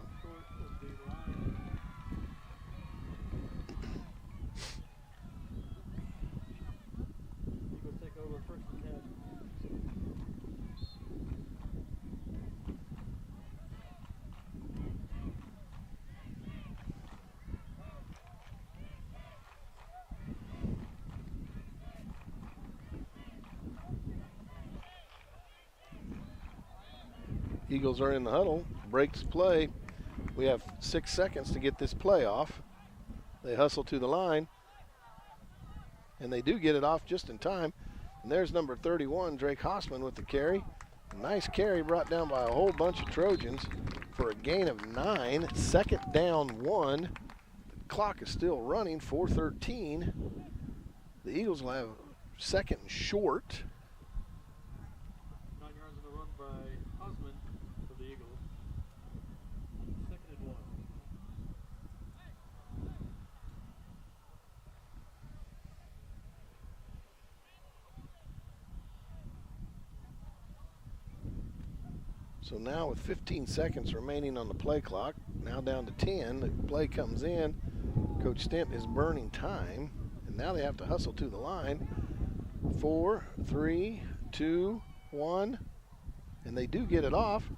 Eagles are in the huddle, breaks play. We have 6 seconds to get this play off. They hustle to the line, and they do get it off just in time. And there's number 31, Drake Hossman with the carry. Nice carry brought down by a whole bunch of Trojans. for a gain of 9. Second down 1. The clock is still running, 4:13. The Eagles will have second and short. 9 yards on the run by Osmond for the Eagles. Second and 1. So now with 15 seconds remaining on the play clock, now down to 10, the play comes in. Coach Stanton is burning time, and now they have to hustle to the line. 4, 3, 2, 1, and they do get it off,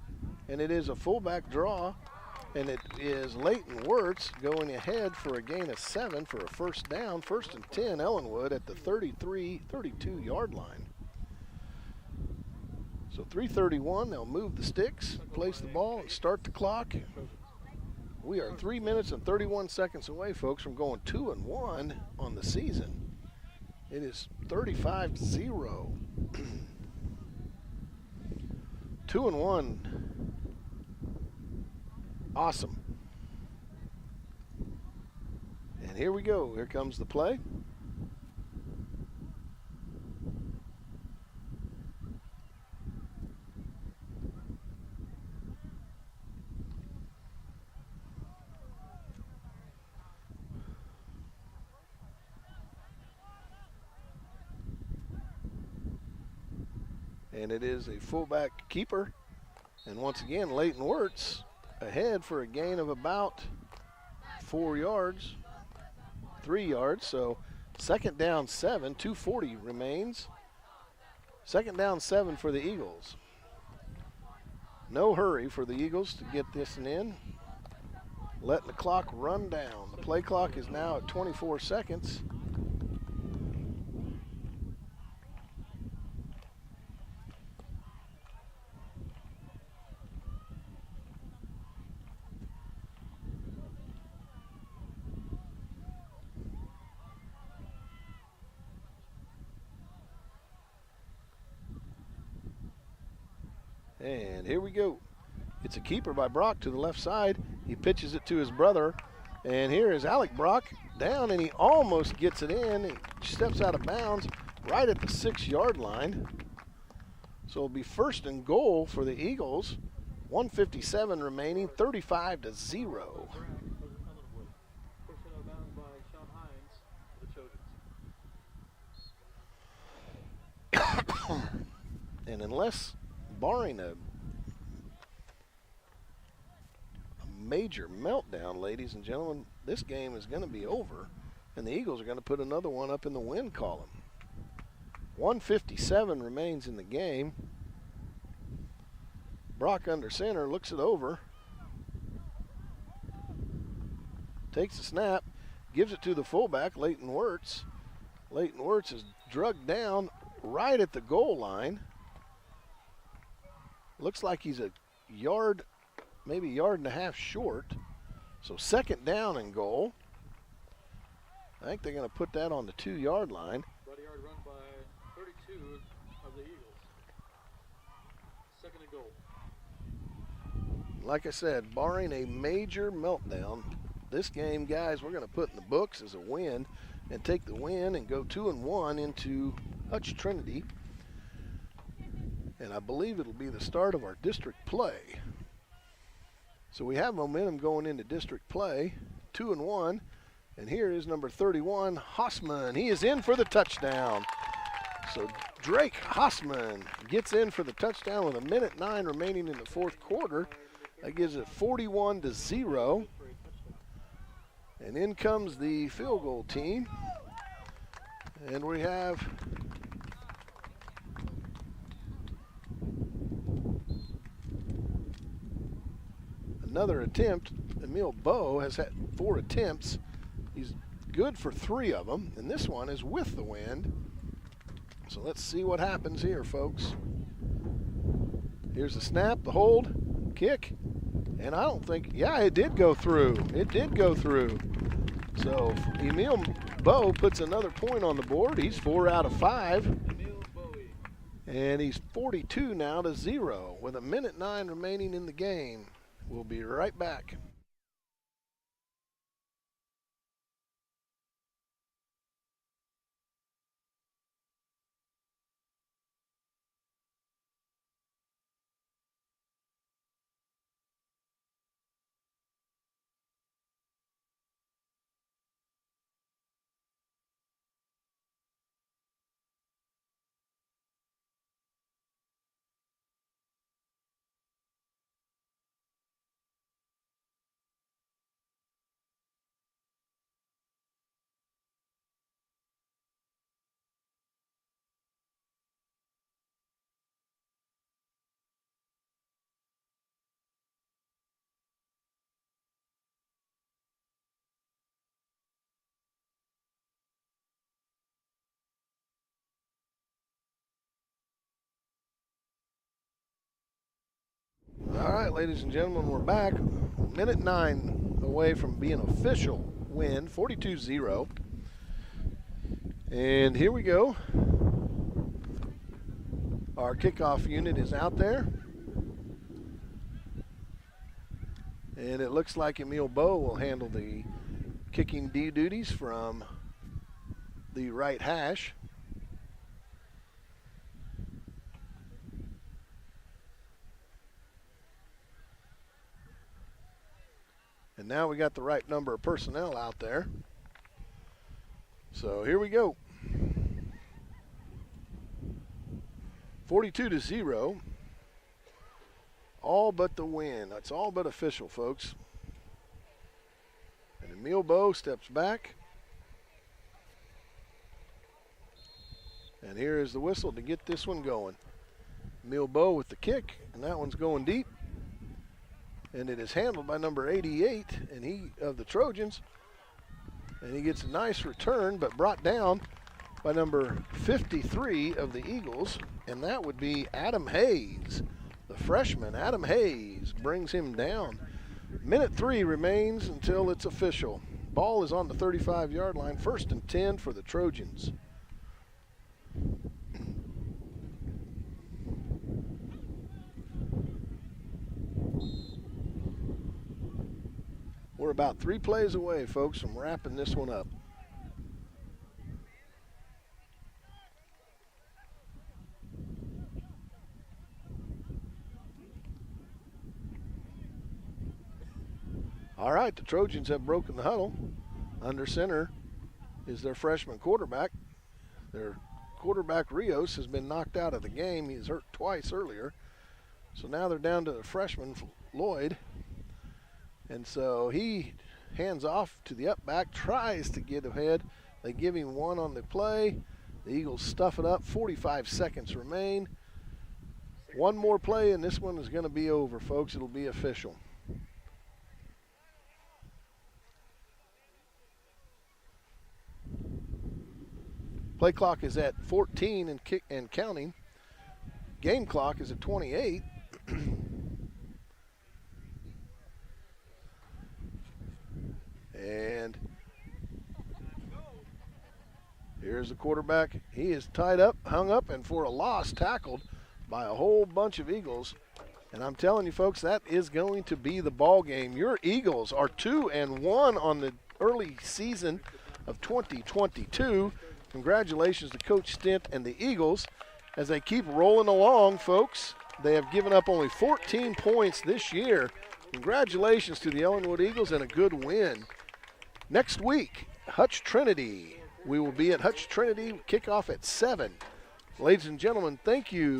and it is a fullback draw, and it is Leighton Wirtz going ahead for a gain of 7 for a first down. First and 10, Ellenwood at the 32-yard line. So 3:31, they'll move the sticks, place the ball, and start the clock. We are 3 minutes and 31 seconds away, folks, from going 2-1 on the season. It is 35-0. 2-1. Awesome. And here we go. Here comes the play. And it is a fullback keeper. And once again, Leighton Wirtz ahead for a gain of about 4 yards, 3 yards. So second down 7, 2:40 remains. Second down 7 for the Eagles. No hurry for the Eagles to get this in. Letting the clock run down. The play clock is now at 24 seconds. And here we go. It's a keeper by Brock to the left side. He pitches it to his brother. And here is Alec Brock down, and he almost gets it in. He steps out of bounds right at the 6-yard line. So it'll be first and goal for the Eagles. 1:57 remaining, 35-0. First out of bounds by Sean Hines for the Trojans. And unless, barring a major meltdown, ladies and gentlemen, this game is going to be over, and the Eagles are going to put another one up in the win column. 1:57 remains in the game. Brock under center, looks it over, takes the snap, gives it to the fullback, Leighton Wirtz. Leighton Wirtz is drugged down right at the goal line. Looks like he's a yard, maybe a yard and a half short. So second down and goal. I think they're going to put that on the 2-yard line. 20-yard run by 32 of the Eagles. Second and goal. Like I said, barring a major meltdown, this game, guys, we're going to put in the books as a win and take the win and go 2-1 into Hutch Trinity. And I believe it'll be the start of our district play. So we have momentum going into district play, 2-1. And here is number 31, Hossman. He is in for the touchdown. So Drake Hossman gets in for the touchdown with 1:09 remaining in the fourth quarter. That gives it 41-0. And in comes the field goal team. And we have another attempt. Emil Bowe has had 4 attempts. He's good for 3 of them, and this one is with the wind. So let's see what happens here, folks. Here's the snap, the hold, kick, and I don't think, yeah, it did go through. It did go through. So Emil Bowe puts another point on the board. He's 4 out of 5. And he's 42 now to 0 with 1:09 remaining in the game. We'll be right back. All right, ladies and gentlemen, we're back. Minute 9 away from being an official win, 42-0. And here we go. Our kickoff unit is out there. And it looks like Emil Bowe will handle the kicking duties from the right hash. And now we got the right number of personnel out there. So here we go. 42-0. All but the win. That's all but official, folks. And Emil Bowe steps back. And here is the whistle to get this one going. Emil Bowe with the kick, and that one's going deep. And it is handled by number 88 and he of the Trojans. And he gets a nice return, but brought down by number 53 of the Eagles, and that would be Adam Hayes. The freshman, Adam Hayes, brings him down. Minute 3 remains until it's official. Ball is on the 35-yard line, 1st and 10 for the Trojans. We're about 3 plays away, folks, from wrapping this one up. All right, the Trojans have broken the huddle. Under center is their freshman quarterback. Their quarterback, Rios, has been knocked out of the game. He's hurt twice earlier. So now they're down to the freshman, Lloyd. And so he hands off to the up back, tries to get ahead. They give him one on the play. The Eagles stuff it up. 45 seconds remain. One more play, and this one is going to be over, folks. It'll be official. Play clock is at 14 and counting. Game clock is at 28. And here's the quarterback. He is tied up, hung up, and for a loss, tackled by a whole bunch of Eagles. And I'm telling you, folks, that is going to be the ball game. Your Eagles are 2-1 on the early season of 2022. Congratulations to Coach Stint and the Eagles as they keep rolling along, folks. They have given up only 14 points this year. Congratulations to the Ellenwood Eagles and a good win. Next week, Hutch Trinity. We will be at Hutch Trinity, kickoff at 7. Ladies and gentlemen, thank you.